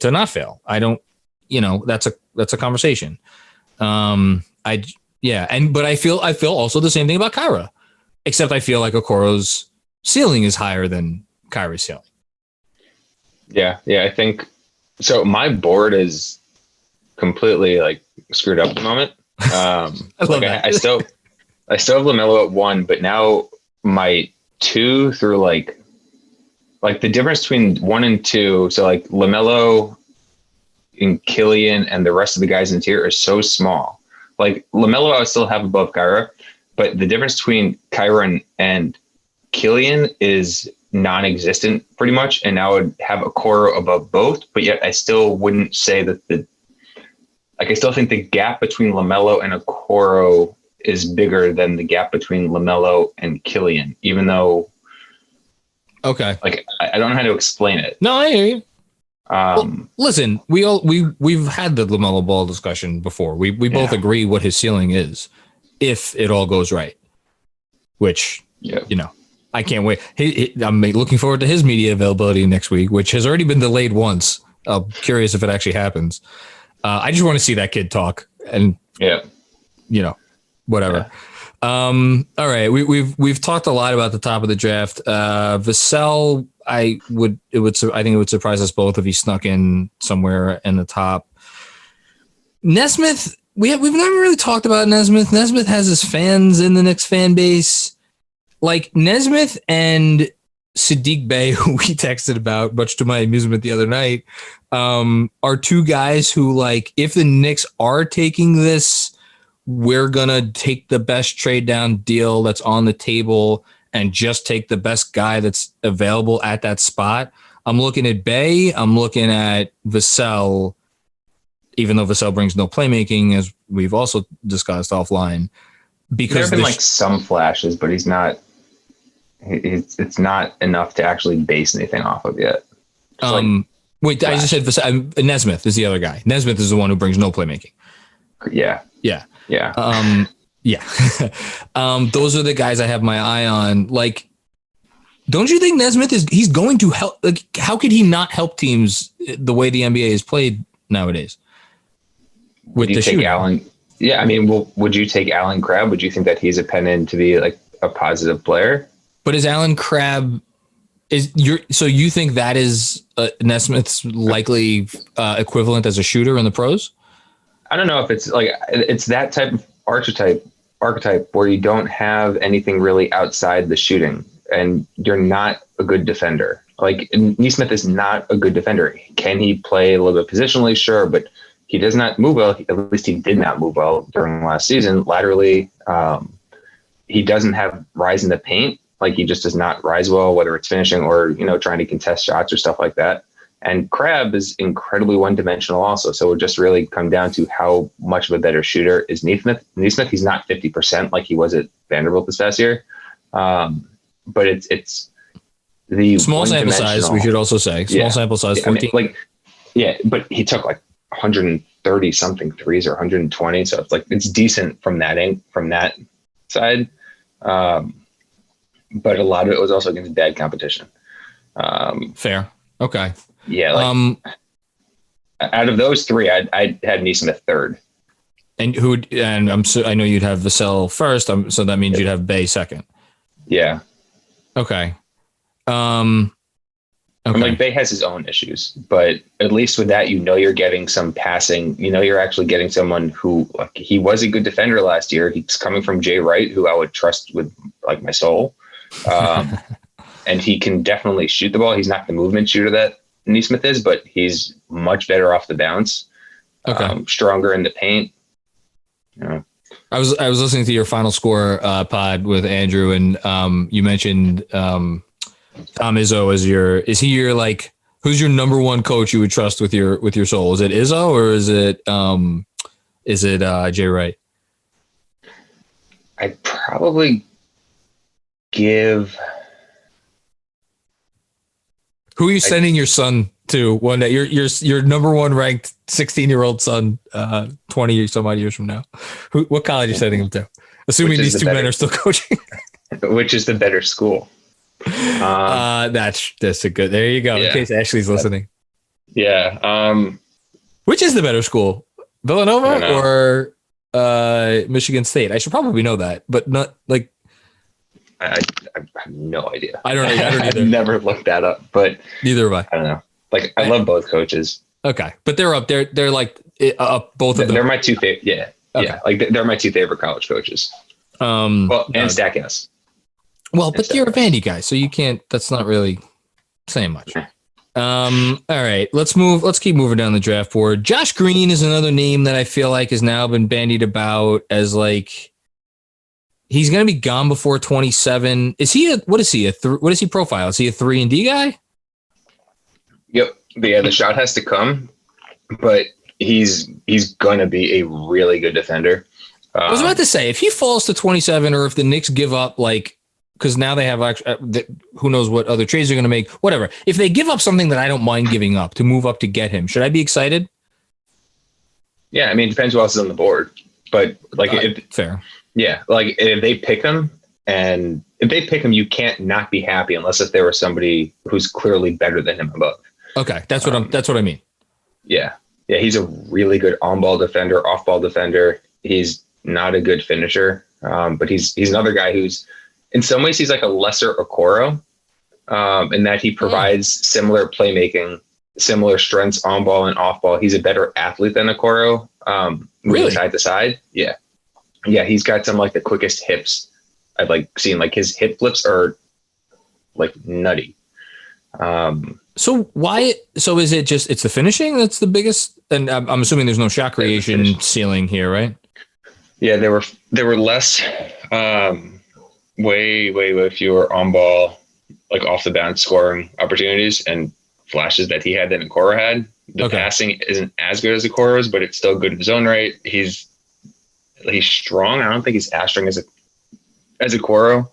S1: not fail. I don't, that's a conversation. But I feel also the same thing about Kyra, except I feel like Okoro's ceiling is higher than Kyra's ceiling.
S2: Yeah. I think so. My board is completely like screwed up at the moment. I still have LaMelo at 1, but now my 2 through like the difference between 1 and 2. So like LaMelo and Killian and the rest of the guys in the tier are so small. Like LaMelo, I would still have above Kyra, but the difference between Kyra and Killian is non-existent pretty much. And I would have Okoro above both, but yet I still wouldn't say that I still think the gap between LaMelo and Okoro is bigger than the gap between LaMelo and Killian, even though, like I don't know how to explain it.
S1: No, I hear you. Listen, we've had the LaMelo Ball discussion before. We both agree what his ceiling is, if it all goes right. Which I can't wait. I'm looking forward to his media availability next week, which has already been delayed once. I'm curious if it actually happens. I just want to see that kid talk, and whatever. Yeah. All right. We've talked a lot about the top of the draft. Vassell, I think it would surprise us both if he snuck in somewhere in the top. Nesmith, we've never really talked about Nesmith. Nesmith has his fans in the Knicks fan base. Like Nesmith and Sadiq Bey, who we texted about, much to my amusement the other night, are 2 guys who, like, if the Knicks are taking this, we're going to take the best trade down deal that's on the table and just take the best guy that's available at that spot. I'm looking at Bey. I'm looking at Vassell, even though Vassell brings no playmaking, as we've also discussed offline. Because
S2: there have been some flashes, but he's not. It's not enough to actually base anything off of yet.
S1: I just said Vassell. Nesmith is the other guy. Nesmith is the one who brings no playmaking.
S2: Yeah.
S1: Those are the guys I have my eye on. Like, don't you think Nesmith he's going to help? Like, how could he not help teams the way the NBA is played nowadays?
S2: Would you take Allen? Yeah, I mean, would you take Allen Crabbe? Would you think that he's a pen in to be like a positive player?
S1: But is Allen Crabbe so you think that is Nesmith's likely equivalent as a shooter in the pros?
S2: I don't know if it's that type of archetype where you don't have anything really outside the shooting and you're not a good defender. Like Nesmith is not a good defender. Can he play a little bit positionally? Sure, but he does not move well. At least he did not move well during last season. Laterally, he doesn't have rise in the paint. Like he just does not rise well, whether it's finishing or, trying to contest shots or stuff like that. And Crabbe is incredibly one-dimensional also. So it would just really come down to how much of a better shooter is Neesmith. Neesmith, he's not 50% like he was at Vanderbilt this past year. But it's the
S1: small sample size, we should also say. Small sample size, 14.
S2: I mean, but he took like 130 something threes or 120. So it's like, it's decent from that side. But a lot of it was also against bad competition.
S1: Fair. Okay.
S2: Yeah. Out of those three, I had Neesmith third.
S1: And I know you'd have Vassell first. So that means you'd have Bay second.
S2: Yeah.
S1: Okay.
S2: Okay. Like Bay has his own issues, but at least with that, you're getting some passing. You're actually getting someone who, like, he was a good defender last year. He's coming from Jay Wright, who I would trust with like my soul. And he can definitely shoot the ball. He's not the movement shooter that Neesmith is, but he's much better off the bounce. Okay. Stronger in the paint.
S1: I was listening to your Final Score pod with Andrew, and you mentioned Tom Izzo as is he your, like, who's your number one coach you would trust with your soul? Is it Izzo or is it Jay Wright?
S2: I'd probably give.
S1: Who are you sending your son to one day? Your number one ranked 16-year-old son, 20 some odd years from now. What college are you sending him to? Assuming these two men are still coaching.
S2: Which is the better school?
S1: That's a good. There you go. Yeah. In case Ashley's listening.
S2: Yeah.
S1: Which is the better school, Villanova or Michigan State? I should probably know that, but not like.
S2: I have no idea.
S1: I don't know. I don't either.
S2: I've never looked that up, but
S1: neither have I.
S2: I don't know. Like, I love both coaches.
S1: Okay, but they're up there. They're like up both of them.
S2: They're my two favorite. Yeah, okay. Yeah. Like, they're my two favorite college coaches. And Stackhouse.
S1: Well, but you're a Vandy guy, so you can't. That's not really saying much. All right, let's keep moving down the draft board. Josh Green is another name that I feel like has now been bandied about as, like, he's going to be gone before 27. Is he what is he profile? Is he a 3-and-D guy?
S2: Yep. But yeah, the shot has to come, but he's going to be a really good defender.
S1: I was about to say, if he falls to 27, or if the Knicks give up, like, because now they have who knows what other trades they're going to make, whatever. If they give up something that I don't mind giving up to move up to get him, should I be excited?
S2: Yeah, I mean, it depends who else is on the board, but like,
S1: fair.
S2: Yeah, like, if they pick him, you can't not be happy unless if there was somebody who's clearly better than him above.
S1: Okay, that's what I mean.
S2: Yeah, he's a really good on-ball defender, off-ball defender. He's not a good finisher, but he's another guy who's, in some ways, he's like a lesser Okoro, in that he provides similar playmaking, similar strengths on ball and off ball. He's a better athlete than Okoro, moving side to side. Yeah. Yeah, he's got some, like, the quickest hips I've, like, seen. Like, his hip flips are, like, nutty.
S1: So is it just, it's the finishing that's the biggest? And I'm assuming there's no shot creation ceiling here, right?
S2: Yeah, there were less, way fewer on ball, like, off the bounce scoring opportunities and flashes that he had than Okoro had. The passing isn't as good as Okoro's, but it's still good in his own right. He's strong. I don't think he's as strong as Okoro.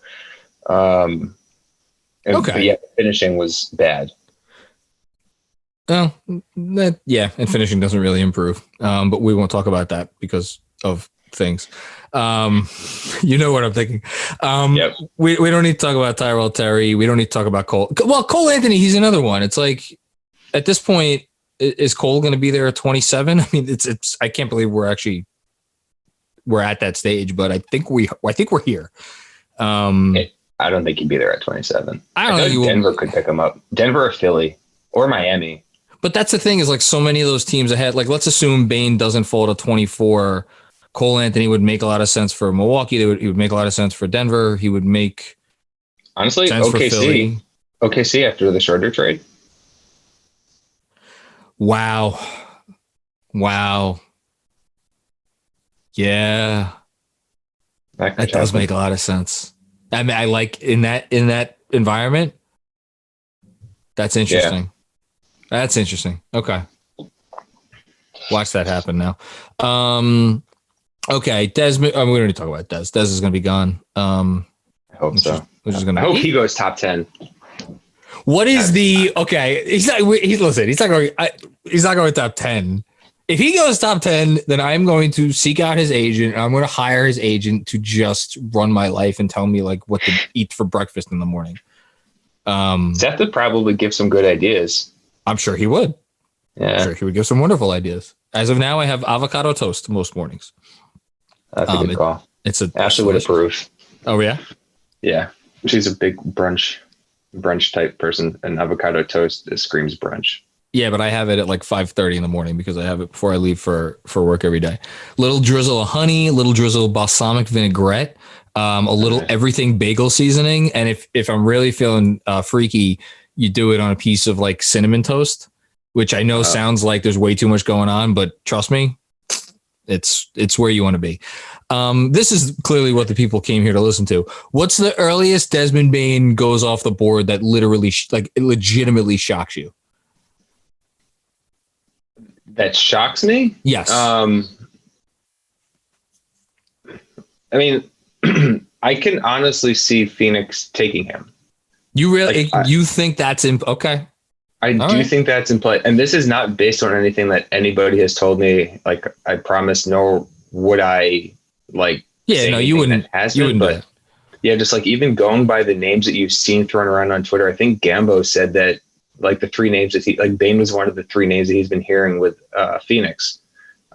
S2: But yeah, finishing was bad.
S1: Well, and finishing doesn't really improve. But we won't talk about that because of things. You know what I'm thinking. Yep. We don't need to talk about Tyrell Terry. We don't need to talk about Cole. Well, Cole Anthony, he's another one. It's like, at this point, is Cole going to be there at 27? I mean, it's. I can't believe we're at that stage, but I think we're here.
S2: I don't think he'd be there at 27.
S1: I don't know.
S2: Denver could pick him up. Denver or Philly or Miami.
S1: But that's the thing, is, like, so many of those teams ahead. Like, let's assume Bane doesn't fall to 24. Cole Anthony would make a lot of sense for Milwaukee. He would make a lot of sense for Denver. He would make,
S2: honestly,
S1: sense for Philly.
S2: OKC after the Schroeder trade.
S1: Wow. Yeah. That does make a lot of sense. I mean, I like in that environment. That's interesting. That's interesting. Okay. Watch that happen now. Okay. Desmond, we don't need to talk about Des. Des is going to be gone.
S2: I hope so.
S1: Which is going
S2: I
S1: to
S2: hope he goes top 10.
S1: What is okay? He's not going top 10. If he goes top 10, then I'm going to seek out his agent. And I'm going to hire his agent to just run my life and tell me like what to eat for breakfast in the morning.
S2: Seth would probably give some good ideas.
S1: I'm sure he would.
S2: Yeah.
S1: I'm sure he would give some wonderful ideas. As of now, I have avocado toast most mornings.
S2: That's a good call. Ashley would approve.
S1: Oh yeah?
S2: Yeah. She's a big brunch type person, and avocado toast screams brunch.
S1: Yeah, but I have it at like 5:30 in the morning because I have it before I leave for work every day. Little drizzle of honey, little drizzle of balsamic vinaigrette, a little everything bagel seasoning. And if I'm really feeling freaky, you do it on a piece of like cinnamon toast, which I know sounds like there's way too much going on, but trust me, it's where you want to be. This is clearly what the people came here to listen to. What's the earliest Desmond Bain goes off the board that literally it legitimately shocks you?
S2: That shocks me?
S1: Yes.
S2: I mean, I can honestly see Phoenix taking him.
S1: You really, you think that's okay?
S2: I do think that's in play. And this is not based on anything that anybody has told me. Like, I promise, nor would I like.
S1: Yeah, no, you wouldn't. But
S2: yeah, just like even going by the names that you've seen thrown around on Twitter, I think Gambo said that like the three names that Bain was one of the three names that he's been hearing with Phoenix.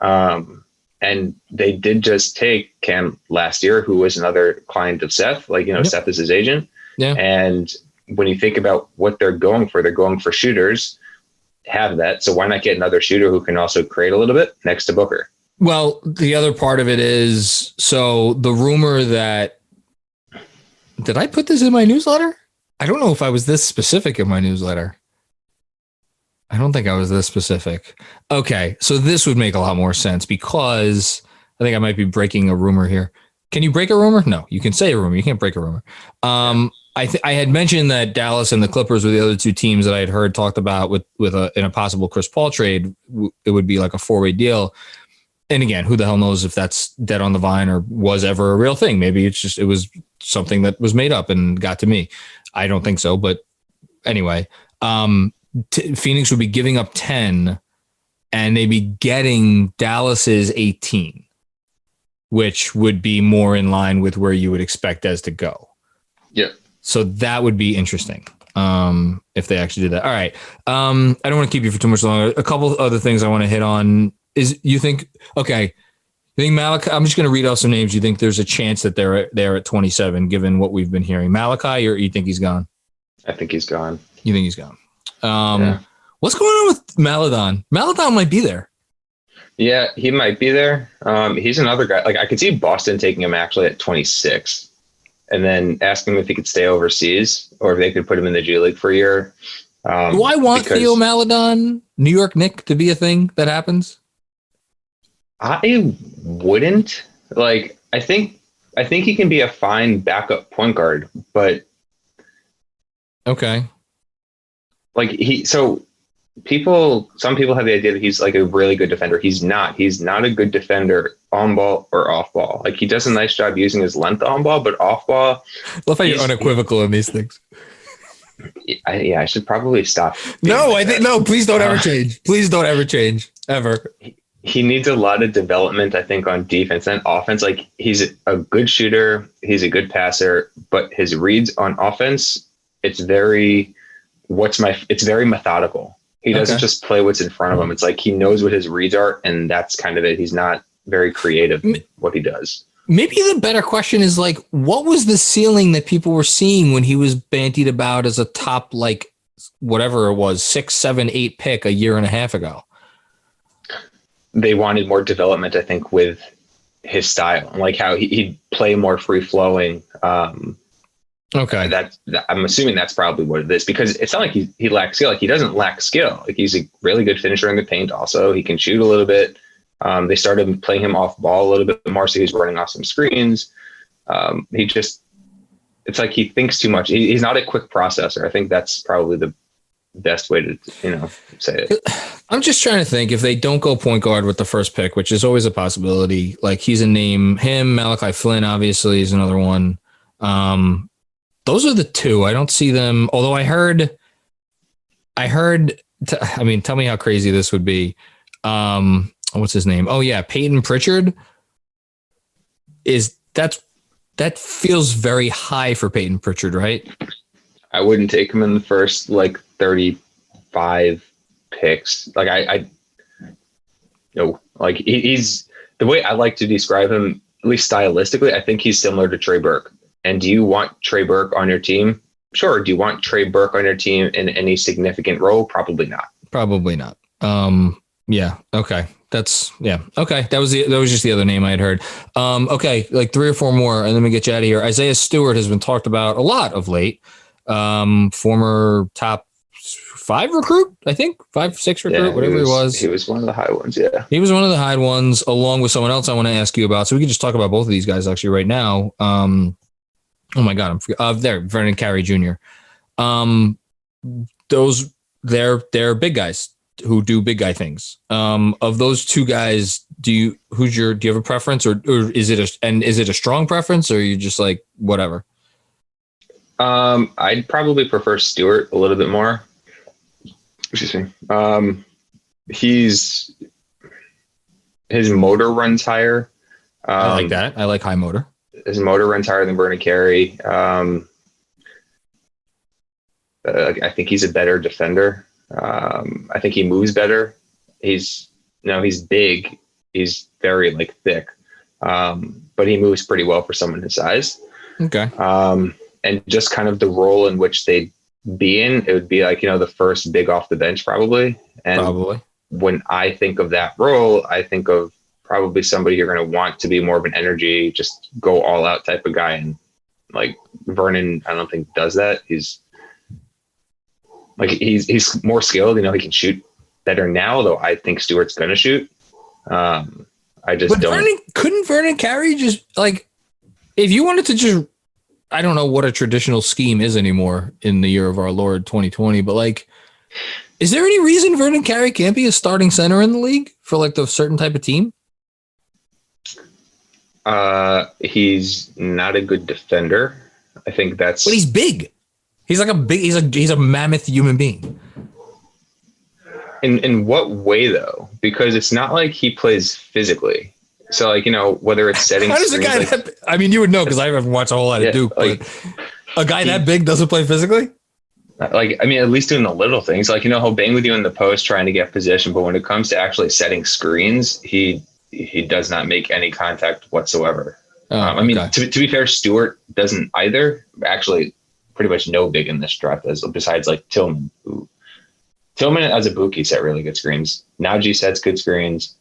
S2: And they did just take Cam last year, who was another client of Seth. Like, Seth is his agent.
S1: Yeah.
S2: And when you think about what they're going for shooters, have that. So why not get another shooter who can also create a little bit next to Booker?
S1: Well, the other part of it is, so the rumor that, did I put this in my newsletter? I don't know if I was this specific in my newsletter. I don't think I was this specific. Okay, so this would make a lot more sense because I think I might be breaking a rumor here. Can you break a rumor? No, you can say a rumor. You can't break a rumor. I had mentioned that Dallas and the Clippers were the other two teams that I had heard talked about in a possible Chris Paul trade. It would be like a 4-way deal. And again, who the hell knows if that's dead on the vine or was ever a real thing? Maybe it was something that was made up and got to me. I don't think so. But anyway, Phoenix would be giving up 10 and they'd be getting Dallas's 18, which would be more in line with where you would expect Des to go.
S2: Yeah.
S1: So that would be interesting if they actually did that. All right. I don't want to keep you for too much longer. A couple other things I want to hit on is you think Malachi, I'm just going to read off some names. You think there's a chance that they're at 27, given what we've been hearing? Malachi, or you think he's gone?
S2: I think he's gone.
S1: You think he's gone? What's going on with Maladon? Maladon might be there.
S2: Yeah, he might be there. He's another guy. Like, I could see Boston taking him actually at 26 and then asking him if he could stay overseas or if they could put him in the G League for a year.
S1: Do I want Theo Maladon, New York Knick, to be a thing that happens?
S2: I wouldn't. Like, I think he can be a fine backup point guard, but
S1: okay.
S2: Like some people have the idea that he's like a really good defender. He's not a good defender on ball or off ball. Like, he does a nice job using his length on ball, but off ball. I love how you're unequivocal
S1: in these things.
S2: I should probably stop.
S1: Please don't ever change. Please don't ever change ever.
S2: He needs a lot of development, I think, on defense and offense. Like, he's a good shooter. He's a good passer, but his reads on offense, it's very methodical. He doesn't just play what's in front of him. It's like he knows what his reads are, and that's kind of it. He's not very creative in what he does.
S1: Maybe the better question is, like, what was the ceiling that people were seeing when he was bandied about as a top, like, whatever it was, 6, 7, 8 pick a year and a half ago?
S2: They wanted more development, I think, with his style, like how he'd play more free flowing.
S1: Okay.
S2: I'm assuming that's probably what it is, because it's not like he lacks skill. Like, he doesn't lack skill. Like, he's a really good finisher in the paint. Also, he can shoot a little bit. They started playing him off ball a little bit more, so he's running off some screens. It's like he thinks too much. He's not a quick processor. I think that's probably best way to, say it.
S1: I'm just trying to think if they don't go point guard with the first pick, which is always a possibility. Like he's a name. Him, Malachi Flynn, obviously, is another one. Those are the two. I don't see them. Although I heard. Tell me how crazy this would be. What's his name? Oh yeah, Peyton Pritchard. That feels very high for Peyton Pritchard, right?
S2: I wouldn't take him in the first 35 picks. He's the way I like to describe him, at least stylistically. I think he's similar to Trey Burke. And do you want Trey Burke on your team? Sure. Do you want Trey Burke on your team in any significant role? Probably not.
S1: Probably not. Yeah. Okay. Okay. That was just the other name I had heard. Okay. Like 3 or 4 more, and then we get you out of here. Isaiah Stewart has been talked about a lot of late. Former top 5 recruit, I think 5, 6 recruit, whatever he was.
S2: He was one of the high ones. Yeah.
S1: He was one of the high ones, along with someone else I want to ask you about. So we can just talk about both of these guys actually right now. Oh my God, there, Vernon Carey Jr. They're big guys who do big guy things. Of those 2 guys, do you have a preference, or is it a strong preference, or are you just like whatever?
S2: I'd probably prefer Stewart a little bit more. Excuse me. His motor runs higher.
S1: I like that. I like high motor.
S2: His motor runs higher than Vernon Carey. I think he's a better defender. I think he moves better. He's big. He's very thick. But he moves pretty well for someone his size.
S1: Okay.
S2: And just kind of the role in which they'd be in, it would be the first big off the bench probably. And when I think of that role, I think of probably somebody you're going to want to be more of an energy, just go all out type of guy. And Vernon, I don't think does that. He's more skilled, he can shoot better now, though I think Stewart's going to shoot.
S1: Couldn't Vernon Carey just if you wanted to just, I don't know what a traditional scheme is anymore in the year of our Lord 2020, but is there any reason Vernon Carey can't be a starting center in the league for the certain type of team?
S2: He's not a good defender. I think that's.
S1: But he's big. He's he's a mammoth human being.
S2: In what way though? Because it's not like he plays physically. So whether it's setting.
S1: How does a guy you would know because I haven't watched a whole lot of Duke. But a guy that big doesn't play physically.
S2: At least doing the little things. He'll bang with you in the post trying to get position, but when it comes to actually setting screens, he does not make any contact whatsoever. To be fair, Stewart doesn't either. Actually, pretty much no big in this draft besides Tillman. Tillman as a Azubuike set really good screens. Najee sets good screens.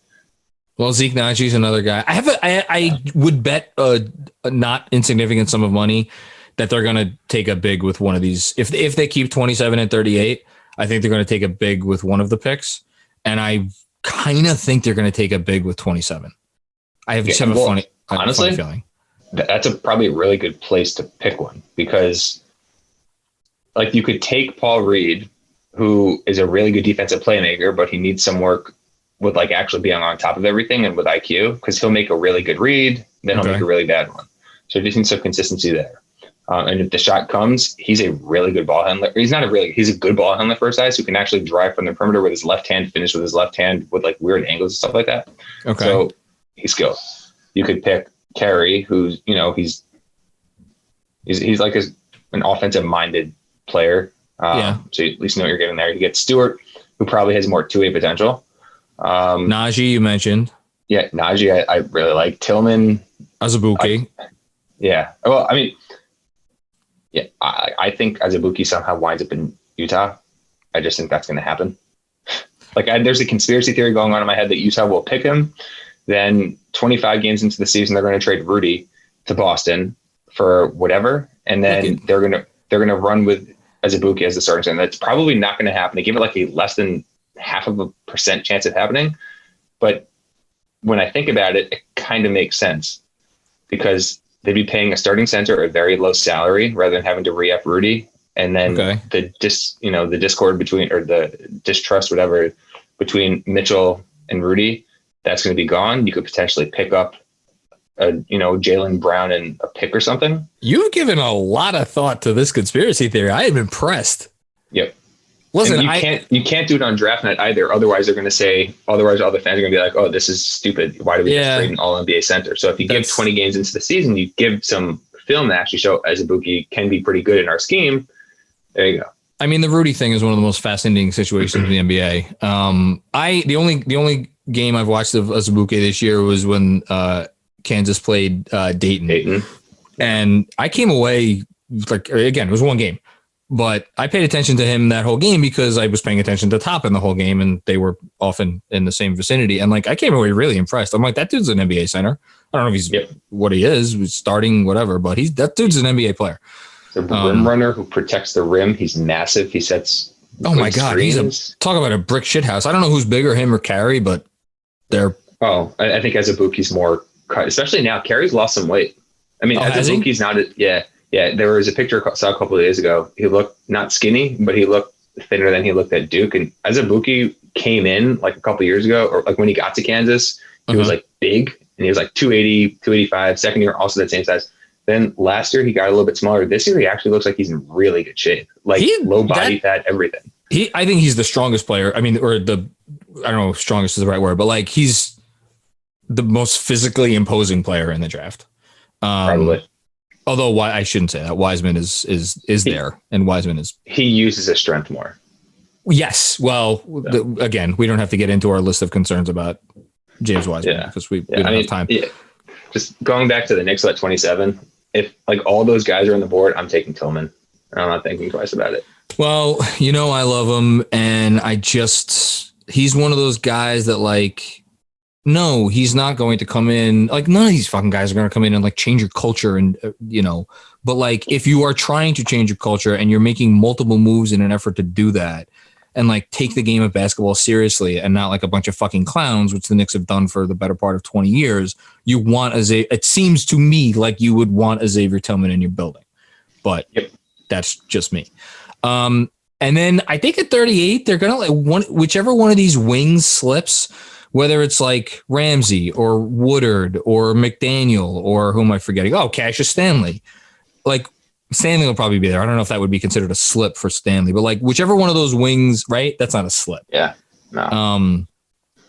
S1: Well, Zeke Najee's another guy. I would bet a not insignificant sum of money that they're going to take a big with one of these. If they keep 27 and 38, I think they're going to take a big with one of the picks. And I kind of think they're going to take a big with 27. I have a funny feeling.
S2: That's probably a really good place to pick one because you could take Paul Reed, who is a really good defensive playmaker, but he needs some work with actually being on top of everything and with IQ, because he'll make a really good read, then he'll make a really bad one. So just need some consistency there. And if the shot comes, he's a really good ball handler. He's a good ball handler for his size, who can actually drive from the perimeter with his left hand, finish with his left hand with weird angles and stuff like that.
S1: Okay.
S2: So he's skilled. You could pick Carey, who's, he's an offensive minded player. So you at least know what you're getting there. You get Stewart, who probably has more two-way potential.
S1: Najee, you mentioned.
S2: Yeah, Najee, I really like. Tillman.
S1: Azubuike.
S2: Yeah. Well, I think Azubuike somehow winds up in Utah. I just think that's going to happen. There's a conspiracy theory going on in my head that Utah will pick him. Then 25 games into the season, they're going to trade Rudy to Boston for whatever, and then they're going to run with Azubuike as the starting center. That's probably not going to happen. They give it a less than 0.5% chance of happening. But when I think about it, it kind of makes sense because they'd be paying a starting center a very low salary rather than having to re-up Rudy. and then the discord between, or the distrust, whatever, between Mitchell and Rudy, that's going to be gone. You could potentially pick up Jaylen Brown and a pick or something.
S1: You've given a lot of thought to this conspiracy theory. I am impressed.
S2: Yep.
S1: Listen,
S2: you can't do it on draft night either. Otherwise, they're going to say. Otherwise, other fans are going to be like, "Oh, this is stupid. Why do we just trade an All NBA center?" So if you give 20 games into the season, you give some film that actually show Azubuike can be pretty good in our scheme. There you go.
S1: I mean, the Rudy thing is one of the most fascinating situations in the NBA. The only game I've watched of Azubuike this year was when Kansas played Dayton, and I came away again, it was one game. But I paid attention to him that whole game because I was paying attention to Toppin the whole game, and they were often in the same vicinity. And I came away really impressed. I'm like, that dude's an NBA center. I don't know if he's what he is, starting whatever, but that dude's an NBA player.
S2: The rim runner who protects the rim. He's massive. He sets.
S1: Oh my God, talk about a brick shit house. I don't know who's bigger, him or Carey, but they're.
S2: Oh, I think Azubuike's more cut, especially now. Carey's lost some weight. I mean, Azubuike's not. Yeah, there was a picture I saw a couple of days ago. He looked not skinny, but he looked thinner than he looked at Duke. And Azubuike came in a couple of years ago, or when he got to Kansas, he was big, and he was 280, 285. Second year, also that same size. Then last year, he got a little bit smaller. This year, he actually looks like he's in really good shape, low body fat, everything.
S1: I think he's the strongest player. I mean, I don't know if strongest is the right word, but he's the most physically imposing player in the draft.
S2: Probably.
S1: Although I shouldn't say that. Wiseman is there, and Wiseman is.
S2: He uses his strength more.
S1: Yes. Well, again, we don't have to get into our list of concerns about James Wiseman because we don't have time.
S2: Yeah. Just going back to the Knicks at 27, if all those guys are on the board, I'm taking Tillman. I'm not thinking twice about it.
S1: Well, I love him, and he's one of those guys that no, he's not going to come in. None of these fucking guys are going to come in and change your culture. And, but if you are trying to change your culture and you're making multiple moves in an effort to do that and take the game of basketball seriously and not a bunch of fucking clowns, which the Knicks have done for the better part of 20 years, you want it seems to me like you would want a Xavier Tillman in your building, but that's just me. And then I think at 38, they're going to whichever one of these wings slips, whether it's Ramsey or Woodard or McDaniel or who am I forgetting? Oh, Cassius Stanley. Stanley will probably be there. I don't know if that would be considered a slip for Stanley, but whichever one of those wings, right? That's not a slip.
S2: Yeah. No.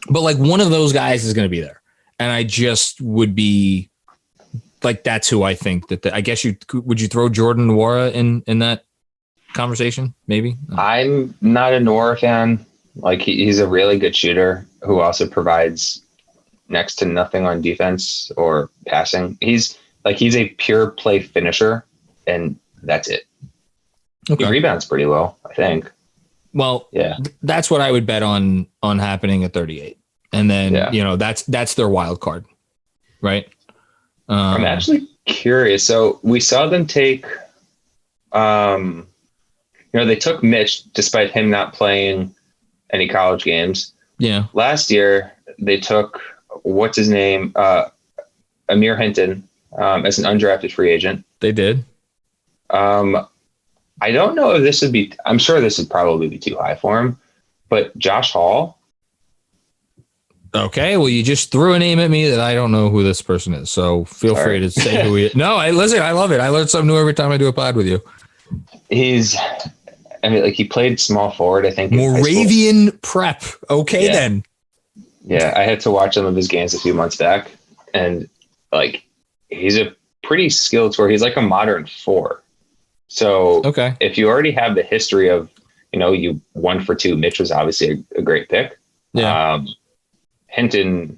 S1: But one of those guys is going to be there. And I just would be that's who I think I guess would you throw Jordan Nwora in that conversation? Maybe.
S2: I'm not a Nwora fan. He's a really good shooter who also provides next to nothing on defense or passing. He's a pure play finisher, and that's it. Okay. He rebounds pretty well, I think.
S1: Well, yeah, that's what I would bet on happening at 38, and then that's their wild card, right?
S2: I'm actually curious. So we saw them take, they took Mitch despite him not playing any college games.
S1: Yeah.
S2: Last year they took what's his name, Amir Hinton, as an undrafted free agent.
S1: They did.
S2: I don't know if this would be. I'm sure this would probably be too high for him, but Josh Hall.
S1: Okay, well, you just threw a name at me that I don't know who this person is, so feel free to say who he is. No, listen. I love it. I learn something new every time I do a pod with you.
S2: He played small forward, I think.
S1: Moravian Prep. Okay, then.
S2: Yeah, I had to watch some of his games a few months back, and he's a pretty skilled scorer. He's a modern four. So if you already have the history of, you 1 for 2, Mitch was obviously a great pick.
S1: Yeah.
S2: Hinton,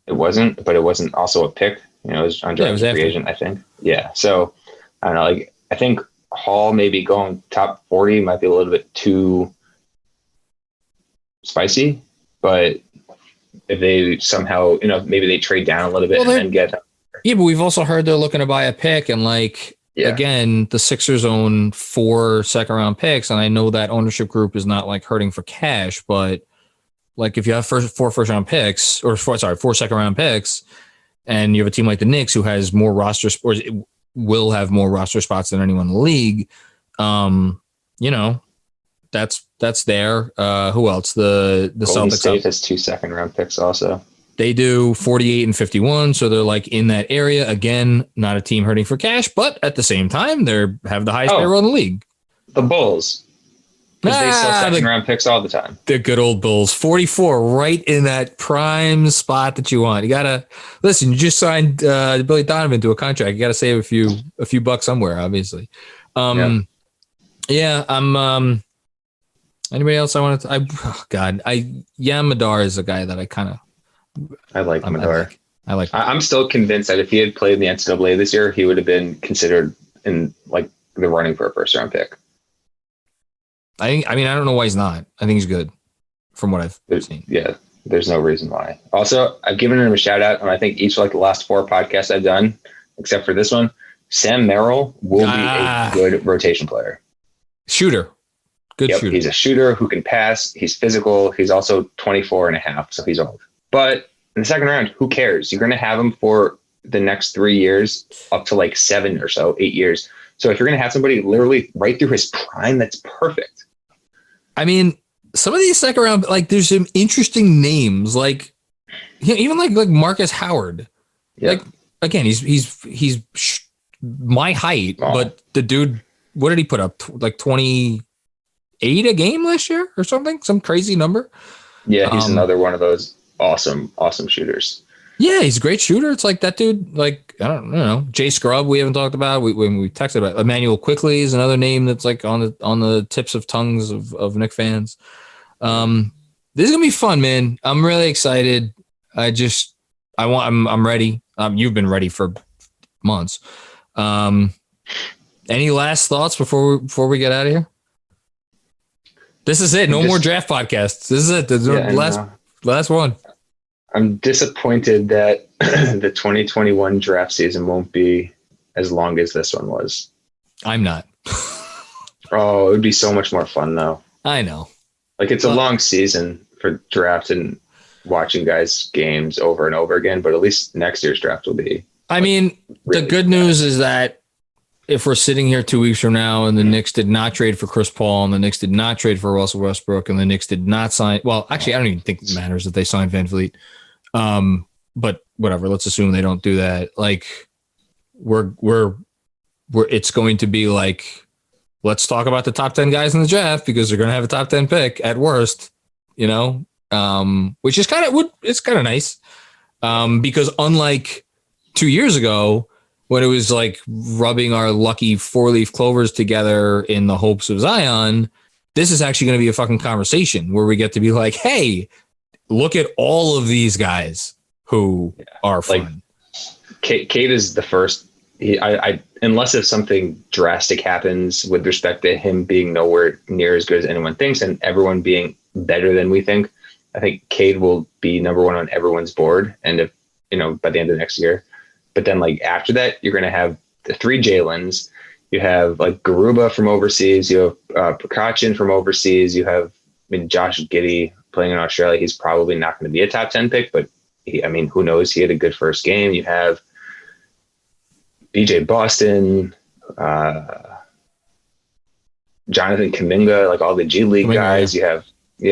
S2: it wasn't also a pick. It was undrafted free agent, I think. Yeah. So I don't know. I think Hall maybe going top 40 might be a little bit too spicy, but if they somehow, maybe they trade down a little bit and then get.
S1: Yeah, but we've also heard they're looking to buy a pick, and again, the Sixers own 4 second-round picks, and I know that ownership group is not hurting for cash, but if you have 4 first-round picks, or 4 second-round picks, and you have a team like the Knicks who has more roster, or will have more roster spots than anyone in the league. You know, that's there. Who else? The
S2: Golden
S1: Celtics
S2: State has 2 second-round picks also.
S1: They do 48 and 51, so they're like in that area. Again, not a team hurting for cash, but at the same time, they have the highest payroll in the league.
S2: The Bulls. Because they sell second-round picks all the time.
S1: The good old Bulls. 44, right in that prime spot that you want. You got to, listen, you just signed Billy Donovan to a contract. You got to save a few bucks somewhere, obviously. Yeah, I'm... anybody else I wanted to... Yam Madar is a guy that I kind of...
S2: I like Madar.
S1: I like.
S2: I'm still convinced that if he had played in the NCAA this year, he would have been considered in like the running for a first-round pick.
S1: I don't know why he's not. I think he's good from what I've seen.
S2: Yeah, there's no reason why. Also, I've given him a shout out, and I think each like the last 4 podcasts I've done, except for this one, Sam Merrill will be a good rotation player.
S1: Shooter. Good shooter.
S2: He's a shooter who can pass. He's physical. He's also 24 and a half, so he's old. But in the second round, who cares? You're going to have him for the next 3 years, up to like 7 or so, 8 years. So if you're going to have somebody literally right through his prime, that's perfect.
S1: I mean, some of these second round, like there's some interesting names, like even like Marcus Howard.
S2: Yeah.
S1: Like again, he's my height, but the dude, what did he put up? Like 28 a game last year or something? Some crazy number.
S2: Yeah, he's another one of those awesome shooters. Yeah,
S1: he's a great shooter. It's like that dude, like, I don't know. Jay Scrubb, we haven't talked about. When we texted about Emmanuel Quickley is another name that's like on the tips of tongues of Knicks fans. This is gonna be fun, man. I'm really excited. I'm ready. You've been ready for months. Any last thoughts before we get out of here? This is it. No more draft podcasts. This is it. The last one.
S2: I'm disappointed that the 2021 draft season won't be as long as this one was.
S1: I'm not.
S2: Oh, it would be so much more fun, though.
S1: I know.
S2: Like, it's a long season for draft and watching guys' games over and over again, but at least next year's draft will be. I mean,
S1: really the good news is that if we're sitting here 2 weeks from now and the Knicks did not trade for Chris Paul and the Knicks did not trade for Russell Westbrook and the Knicks did not sign, well, actually, I don't even think it matters that they signed Van Vliet. But whatever, let's assume they don't do that. Like we're it's going to be like, let's talk about the top 10 guys in the draft because they're going to have a top 10 pick at worst, you know, which is it's kind of nice. Because unlike 2 years ago when it was like rubbing our lucky 4-leaf clovers together in the hopes of Zion, this is actually going to be a fucking conversation where we get to be like, hey, look at all of these guys who are fun.
S2: Like, Cade is the first. Unless if something drastic happens with respect to him being nowhere near as good as anyone thinks and everyone being better than we think, I think Cade will be number one on everyone's board. And if, by the end of next year, but then like after that, you're going to have the 3 Jalen's. You have like Garuba from overseas. You have Prokachin from overseas. You have Josh Giddey playing in Australia. He's probably not going to be a top 10 pick, but who knows? He had a good first game. You have BJ Boston, Jonathan Kuminga, like all the G League guys. You have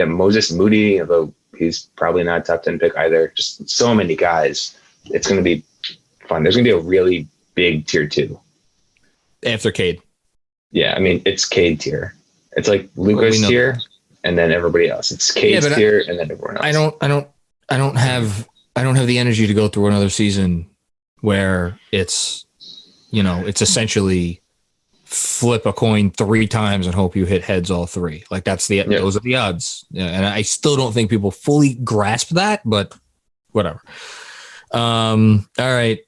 S2: Moses Moody, although he's probably not a top 10 pick either. Just so many guys. It's going to be fun. There's going to be a really big tier 2.
S1: After Cade.
S2: Yeah, it's Cade tier. It's like Luka's tier. And then everybody else. It's Cade's tier, and then everyone else.
S1: I don't have the energy to go through another season where it's essentially flip a coin 3 times and hope you hit heads all 3. Like those are the odds. Yeah, and I still don't think people fully grasp that, but whatever. All right,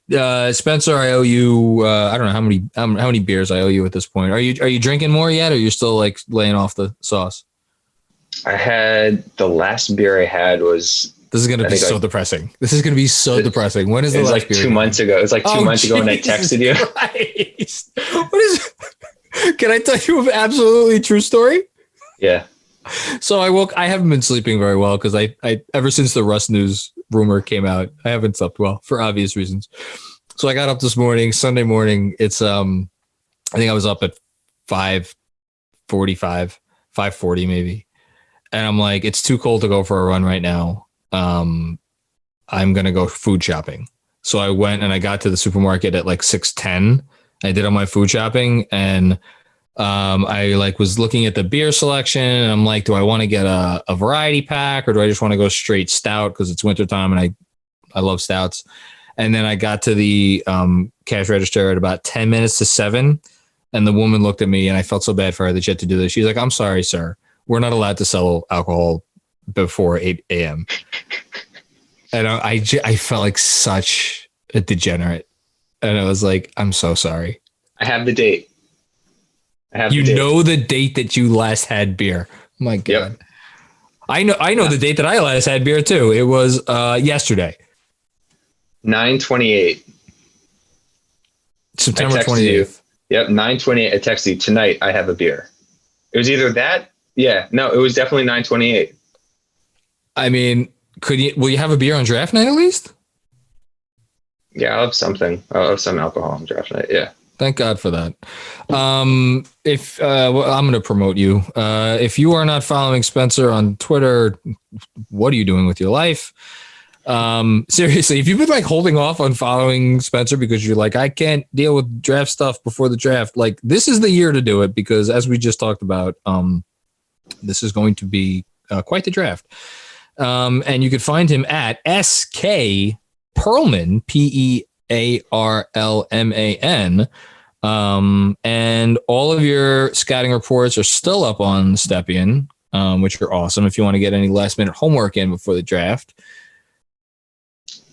S1: Spencer, I owe you. I don't know how many beers I owe you at this point. Are you drinking more yet, or you're still like laying off the sauce?
S2: I had the last beer I had was.
S1: This is going to be so depressing. This is going to be so depressing. When is the last beer?
S2: 2 months ago. It was like 2 months ago when I texted you.
S1: Christ. What is? Can I tell you an absolutely true story?
S2: Yeah.
S1: So I haven't been sleeping very well because I ever since the Russ news rumor came out, I haven't slept well for obvious reasons. So I got up this morning, Sunday morning. It's I think I was up at 5:45, 5:40 maybe. And I'm like, it's too cold to go for a run right now. I'm going to go food shopping. So I went and I got to the supermarket at like 6:10. I did all my food shopping and I like was looking at the beer selection and I'm like, do I want to get a variety pack or do I just want to go straight stout because it's wintertime and I love stouts. And then I got to the cash register at about 10 minutes to 7. And the woman looked at me and I felt so bad for her that she had to do this. She's like, I'm sorry, sir. We're not allowed to sell alcohol before 8 a.m. And I felt like such a degenerate. And I was like, I'm so sorry.
S2: I have the date.
S1: Know the date that you last had beer. My God. Yep. I know the date that I last had beer too. It was yesterday.
S2: 9/28.
S1: September 28th.
S2: Yep, 9/28. I texted you tonight. I have a beer. It was either that. Yeah, no, it was definitely 9/28.
S1: I mean, will you have a beer on draft night at least?
S2: Yeah, I'll have something. I'll have some alcohol on draft night. Yeah.
S1: Thank God for that. I'm going to promote you. If you are not following Spencer on Twitter, what are you doing with your life? Seriously, if you've been like holding off on following Spencer because you're like, I can't deal with draft stuff before the draft, like this is the year to do it because as we just talked about, this is going to be quite the draft. And you could find him at SK Pearlman, Pearlman. And all of your scouting reports are still up on Stepien, which are awesome if you want to get any last minute homework in before the draft.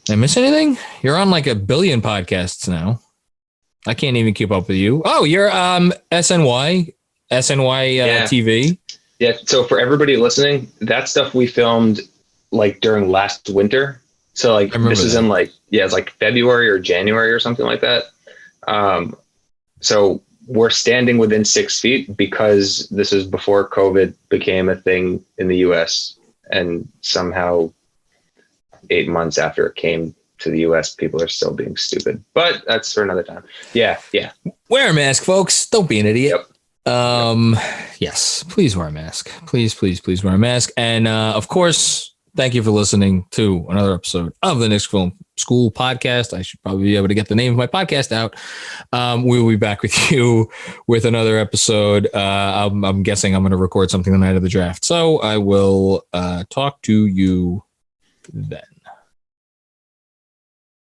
S1: Did I miss anything? You're on like a billion podcasts now. I can't even keep up with you. Oh, you're SNY TV.
S2: Yeah. So for everybody listening, that stuff we filmed like during last winter. So like this is in like, it's like February or January or something like that. So we're standing within 6 feet because this is before COVID became a thing in the US, and somehow 8 months after it came to the US, people are still being stupid, but that's for another time. Yeah.
S1: Wear a mask, folks. Don't be an idiot. Yes, please wear a mask. Please wear a mask. And of course, thank you for listening to another episode of the Knicks Film School Podcast. I should probably be able to get the name of my podcast out. We will be back with you with another episode. I'm guessing I'm going to record something the night of the draft. So I will talk to you then.